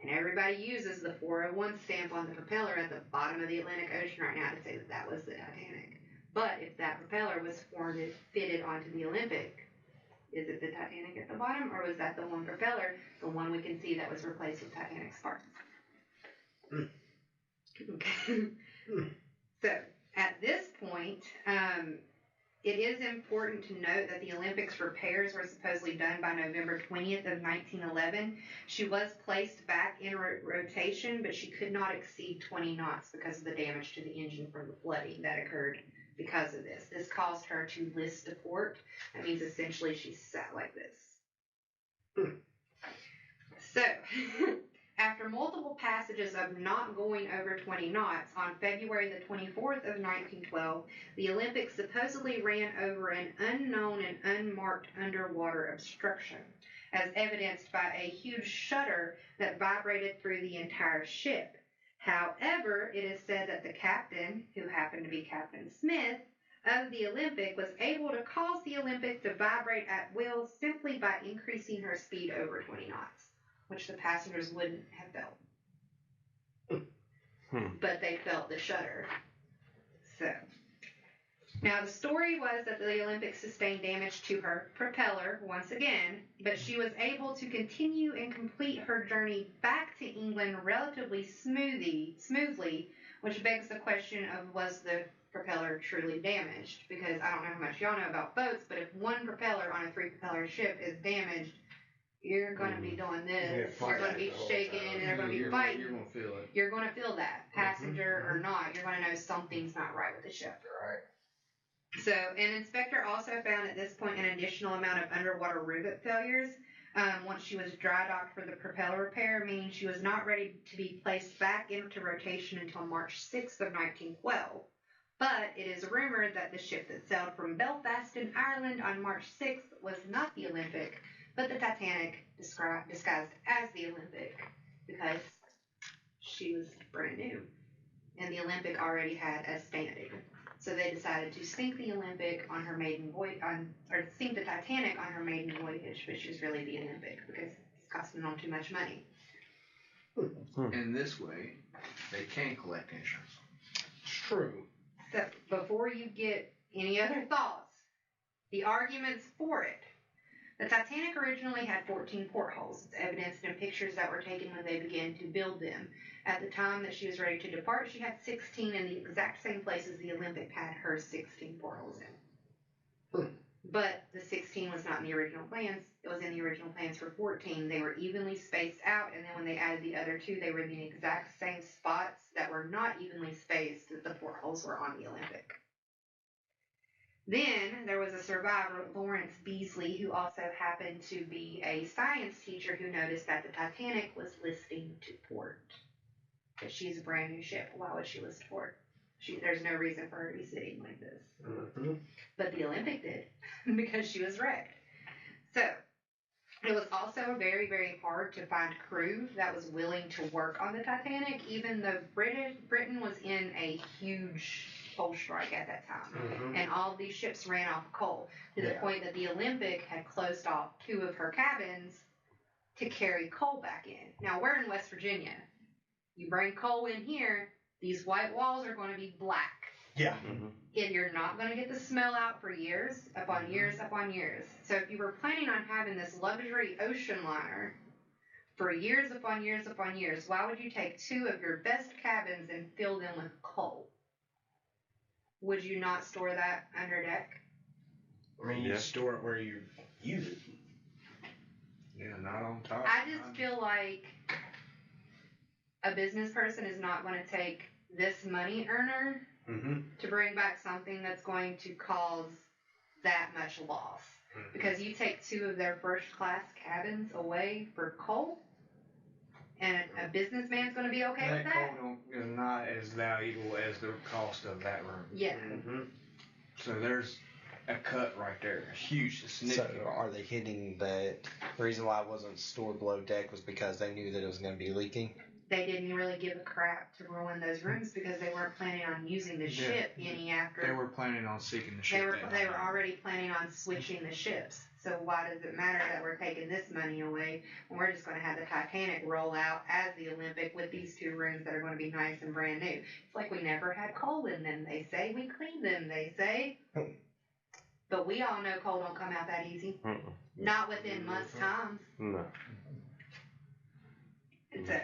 And everybody uses the 401 stamp on the propeller at the bottom of the Atlantic Ocean right now to say that that was the Titanic. But if that propeller was fitted onto the Olympic, is it the Titanic at the bottom, or was that the one propeller, the one we can see that was replaced with Titanic's parts? Okay. So at this point, it is important to note that the Olympics repairs were supposedly done by November 20th of 1911. She was placed back in rotation, but she could not exceed 20 knots because of the damage to the engine from the flooding that occurred because of this. This caused her to list to port. That means essentially she sat like this. So, after multiple passages of not going over 20 knots, on February the 24th of 1912, the Olympic supposedly ran over an unknown and unmarked underwater obstruction, as evidenced by a huge shudder that vibrated through the entire ship. However, it is said that the captain, who happened to be Captain Smith, of the Olympic was able to cause the Olympic to vibrate at will simply by increasing her speed over 20 knots, which the passengers wouldn't have felt. But they felt the shudder. So, now the story was that the Olympic sustained damage to her propeller once again, but she was able to continue and complete her journey back to England relatively smoothly, which begs the question of, was the propeller truly damaged? Because I don't know how much y'all know about boats, but if one propeller on a 3-propeller ship is damaged, you're going to be doing this. You're going to be shaking, and they're going to be fighting. You're going to feel it. You're going to feel that, passenger or not. You're going to know something's not right with the ship. Right. So, an inspector also found at this point an additional amount of underwater rivet failures once she was dry docked for the propeller repair, meaning she was not ready to be placed back into rotation until March 6th of 1912. But it is rumored that the ship that sailed from Belfast in Ireland on March 6th was not the Olympic, but the Titanic, disguised as the Olympic, because she was brand new, and the Olympic already had a standing. So they decided to sink the Olympic on her maiden voyage, or sink the Titanic on her maiden voyage, which is really the Olympic because it's costing them too much money. In this way, they can collect insurance. True. So before you get any other thoughts, the arguments for it. The Titanic originally had 14 portholes. It's evidenced in pictures that were taken when they began to build them. At the time that she was ready to depart, she had 16 in the exact same places the Olympic had her 16 portholes in. But the 16 was not in the original plans. It was in the original plans for 14. They were evenly spaced out, and then when they added the other 2, they were in the exact same spots that were not evenly spaced that the portholes were on the Olympic. Then there was a survivor, Lawrence Beasley, who also happened to be a science teacher who noticed that the Titanic was listing to port. Because she's a brand new ship. Why would she list to port? There's no reason for her to be sitting like this. Mm-hmm. But the Olympic did, because she was wrecked. So, it was also very, very hard to find crew that was willing to work on the Titanic, even though Britain was in a huge coal strike at that time. Mm-hmm. And all of these ships ran off coal, to the point that the Olympic had closed off 2 of her cabins to carry coal back in. Now, we're in West Virginia. You bring coal in here, these white walls are going to be black. Yeah. Mm-hmm. And you're not going to get the smell out for years upon years upon years. So if you were planning on having this luxury ocean liner for years upon years upon years, why would you take 2 of your best cabins and fill them with coal? Would you not store that under deck? I mean, you store it where you use it. Yeah, not on top. I just feel like a business person is not going to take this money earner to bring back something that's going to cause that much loss. Because you take 2 of their first class cabins away for coal, and a businessman's going to be okay with that? That coal is not as valuable as the cost of that room. Yeah. Mm-hmm. So there's a cut right there. A huge, significant. So are they hinting that the reason why it wasn't stored below deck was because they knew that it was going to be leaking? They didn't really give a crap to ruin those rooms because they weren't planning on using the ship any after. They were planning on sinking the ship. They were already planning on switching the ships. So why does it matter that we're taking this money away when we're just going to have the Titanic roll out as the Olympic with these 2 rooms that are going to be nice and brand new? It's like we never had coal in them, they say. We cleaned them, they say. But we all know coal don't come out that easy. Not within months' time. No. So,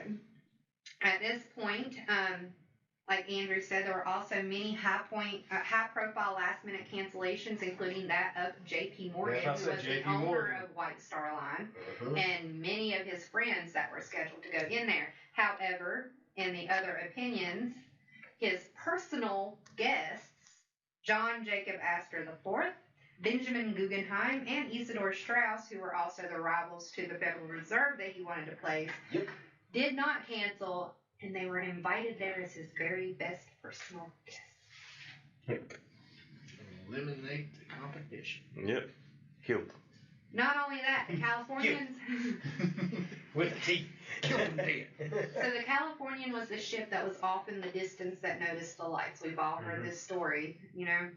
at this point, like Andrew said, there were also many high-profile last-minute cancellations, including that of J.P. Morgan, who was the owner of White Star Line, and many of his friends that were scheduled to go in there. However, in the other opinions, his personal guests, John Jacob Astor IV, Benjamin Guggenheim, and Isidor Straus, who were also the rivals to the Federal Reserve that he wanted to place, did not cancel, and they were invited there as his very best personal guests. Eliminate the competition. Yep. Killed. Not only that, the Californians... With a T. So the Californian was the ship that was off in the distance that noticed the lights. We've all heard this story, you know.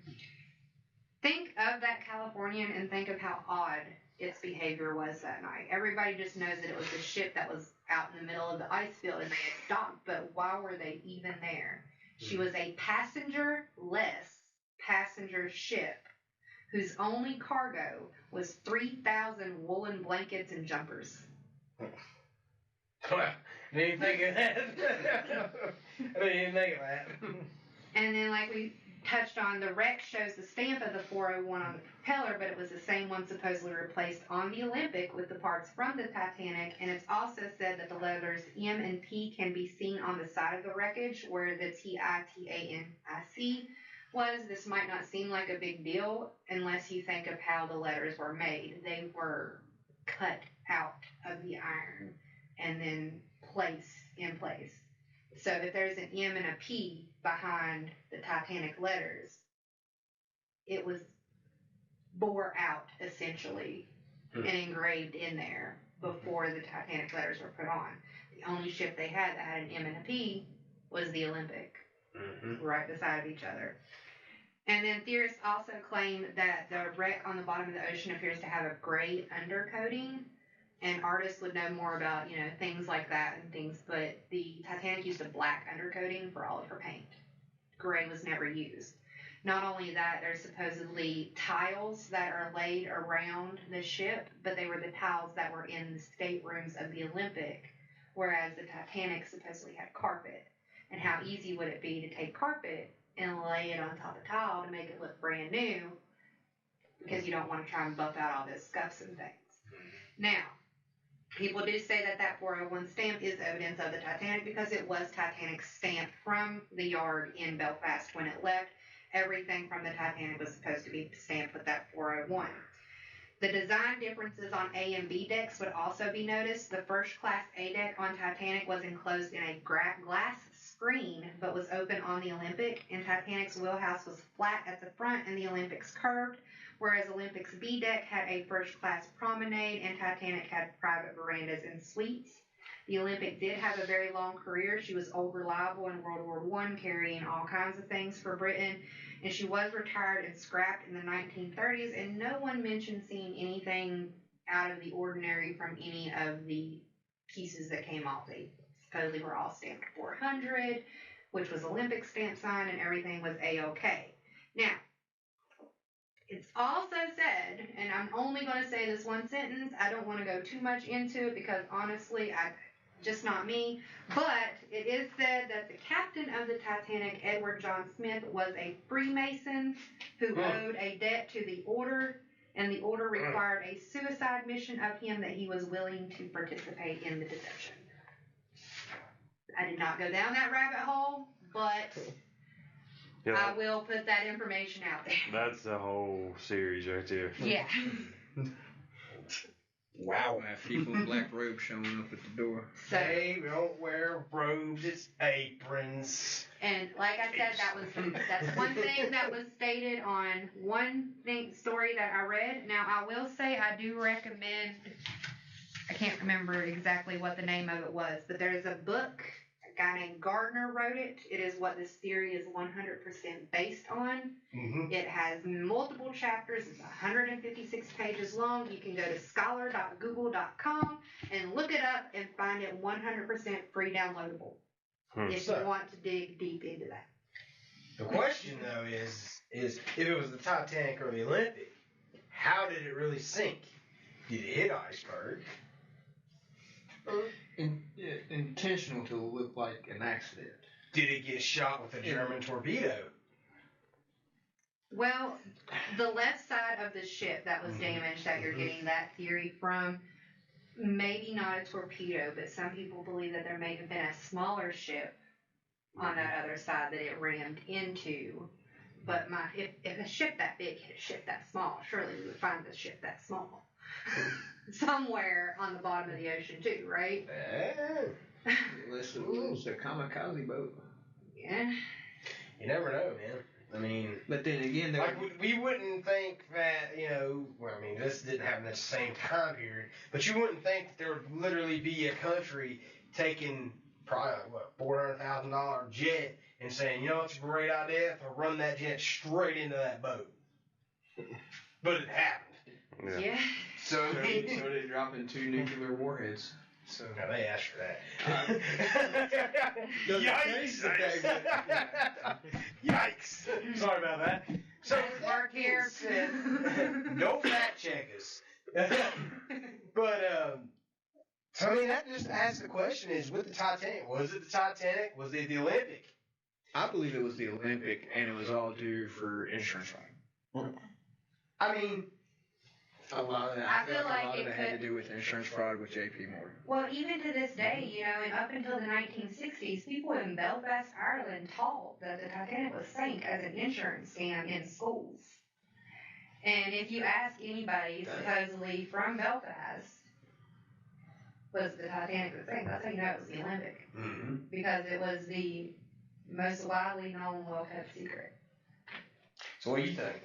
Think of that Californian and think of how odd its behavior was that night. Everybody just knows that it was a ship that was out in the middle of the ice field and they had docked, but why were they even there? She was a passenger-less passenger ship whose only cargo was 3,000 woolen blankets and jumpers. Well, I didn't think of that. I didn't even think of that. And then, like we touched on, the wreck shows the stamp of the 401 on the propeller, but it was the same one supposedly replaced on the Olympic with the parts from the Titanic. And it's also said that the letters M and P can be seen on the side of the wreckage, where the TITANIC was. This might not seem like a big deal unless you think of how the letters were made. They were cut out of the iron and then placed in place. So if there's an M and a P behind the Titanic letters, it was bore out essentially and engraved in there before the Titanic letters were put on. The only ship they had that had an M and a P was the Olympic, right beside each other. And then theorists also claim that the wreck on the bottom of the ocean appears to have a gray undercoating, and artists would know more about, you know, things like that and things, but the Titanic used a black undercoating for all of her paint. Gray was never used. Not only that, there's supposedly tiles that are laid around the ship, but they were the tiles that were in the staterooms of the Olympic, whereas the Titanic supposedly had carpet. And how easy would it be to take carpet and lay it on top of tile to make it look brand new, because you don't want to try and buff out all those scuffs and things. Now, people do say that that 401 stamp is evidence of the Titanic because it was Titanic's stamp from the yard in Belfast when it left. Everything from the Titanic was supposed to be stamped with that 401. The design differences on A and B decks would also be noticed. The first class A deck on Titanic was enclosed in a glass screen, but was open on the Olympic, and Titanic's wheelhouse was flat at the front and the Olympic's curved, whereas Olympic's B deck had a first class promenade and Titanic had private verandas and suites. The Olympic did have a very long career. She was old reliable in World War I, carrying all kinds of things for Britain, and she was retired and scrapped in the 1930s, and no one mentioned seeing anything out of the ordinary from any of the pieces that came off. They supposedly were all stamped 400, which was Olympic stamp sign, and everything was A-OK. Now, it's also said, and I'm only going to say this one sentence, I don't want to go too much into it because honestly, just not me, but it is said that the captain of the Titanic, Edward John Smith, was a Freemason who owed a debt to the order, and the order required a suicide mission of him that he was willing to participate in the deception. I did not go down that rabbit hole, but I will put that information out there. That's the whole series right there. Yeah. Wow. I have people in black robes showing up at the door. So, they don't wear robes, it's aprons. And like I said, that's one thing that was stated on one story that I read. Now, I will say I do recommend, I can't remember exactly what the name of it was, but there's a book, a guy named Gardner wrote it. It is what this theory is 100% based on. It has multiple chapters. It's 156 pages long. You can go to scholar.google.com and look it up and find it 100% free downloadable if you want to dig deep into that. The question, though, is if it was the Titanic or the Olympic, how did it really sink? Did it hit iceberg? Intentional to look like an accident. did it get shot with a German torpedo? Well, the left side of the ship that was damaged that you're getting that theory from, maybe not a torpedo, but some people believe that there may have been a smaller ship on that other side that it rammed into. But if a ship that big hit a ship that small, surely we would find the ship that small somewhere on the bottom of the ocean too, right? Listen, it's a kamikaze boat. Yeah. You never know, man. I mean, but then again, like we wouldn't think that, you know, well, I mean, this didn't happen at the same time period, but you wouldn't think that there would literally be a country taking probably $400,000 jet and saying, you know, it's a great idea to run that jet straight into that boat. But it happened. Yeah. So they dropped in 2 nuclear warheads. So now they asked for that. Yikes! Yikes! Sorry about that. So Mark here. Don't fact check us. But so I mean, that just asks the question: is with the Titanic? Was it the Titanic? Was it the Olympic? I believe it was the Olympic, and it was all due for insurance fraud. I mean, a lot of that. I feel like a lot of it it had to do with insurance fraud with J.P. Morgan. Well, even to this day, you know, and up until the 1960s, people in Belfast, Ireland, taught that the Titanic was sank as an insurance scam in schools. And if you ask anybody, supposedly from Belfast, was the Titanic the sank? That's how you know it was the Olympic, because it was the most widely known, well-kept secret. So what do you think?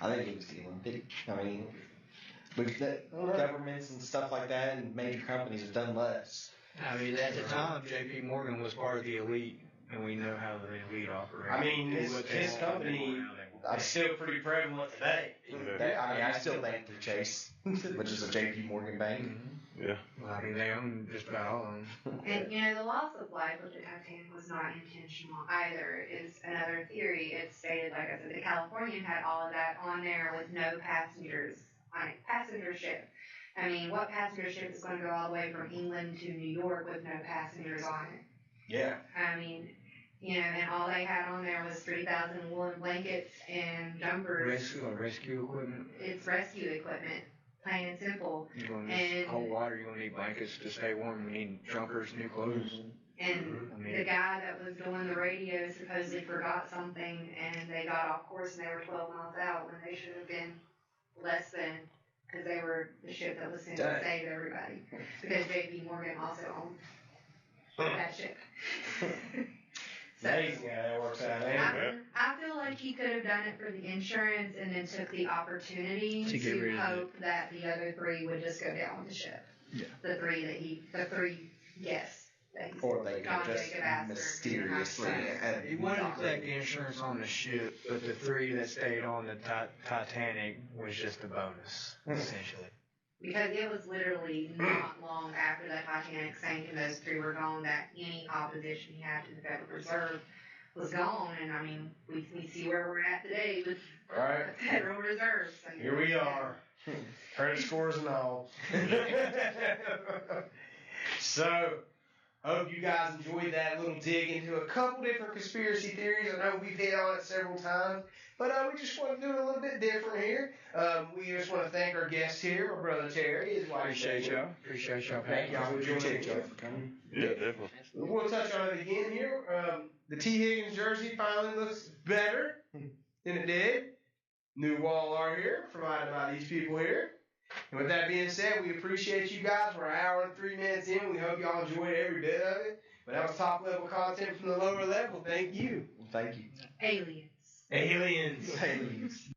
I think it was the Olympic. I mean, but governments and stuff like that and major companies have done less. I mean, at the time, J.P. Morgan was part of the elite, and we know how the elite operate. I mean, his company is still pretty prevalent today. I still bank through Chase, which is a J.P. Morgan bank. Yeah. Well, I mean, they own just about all of them. And, you know, the loss of life of the Titanic was not intentional either, is another theory. It's stated, like I said, the Californian had all of that on there with no passengers on a passenger ship. I mean, what passenger ship is going to go all the way from England to New York with no passengers on it? Yeah. I mean, you know, and all they had on there was 3,000 woolen blankets and jumpers. Rescue equipment. It's rescue equipment. Plain and simple. You're going to need cold water, you're going to need blankets to stay warm, you need jumpers, new clothes. And the guy that was doing the radio supposedly forgot something, and they got off course and they were 12 miles out when they should have been less than, because they were the ship that was sent to save everybody. Because J.P. Morgan also owned that ship. Amazing how that works out. I feel like he could have done it for the insurance and then took the opportunity to hope that the other 3 would just go down with the ship. Yeah. The 3 guests. Or they could just mysteriously. He wanted to take the insurance on the ship, but the 3 that stayed on the Titanic was just a bonus, essentially. Because it was literally not long after the Titanic sank and those 3 were gone that any opposition he had to the Federal Reserve was gone. And I mean, we see where we're at today with the Federal Reserve. So here we are. Credit scores and all. So, hope you guys enjoyed that little dig into a couple different conspiracy theories. I know we've hit on it several times, but we just want to do it a little bit different here. We just want to thank our guest here, my brother Terry. His wife Appreciate y'all. Thank y'all for joining us. Yeah, definitely. We'll touch on it again here. The T. Higgins jersey finally looks better than it did. New wall art here, provided by these people here. And with that being said, we appreciate you guys. We're an hour and 3 minutes in. We hope y'all enjoyed every bit of it. But that was top level content from the lower level. Thank you. Thank you. Aliens. Aliens.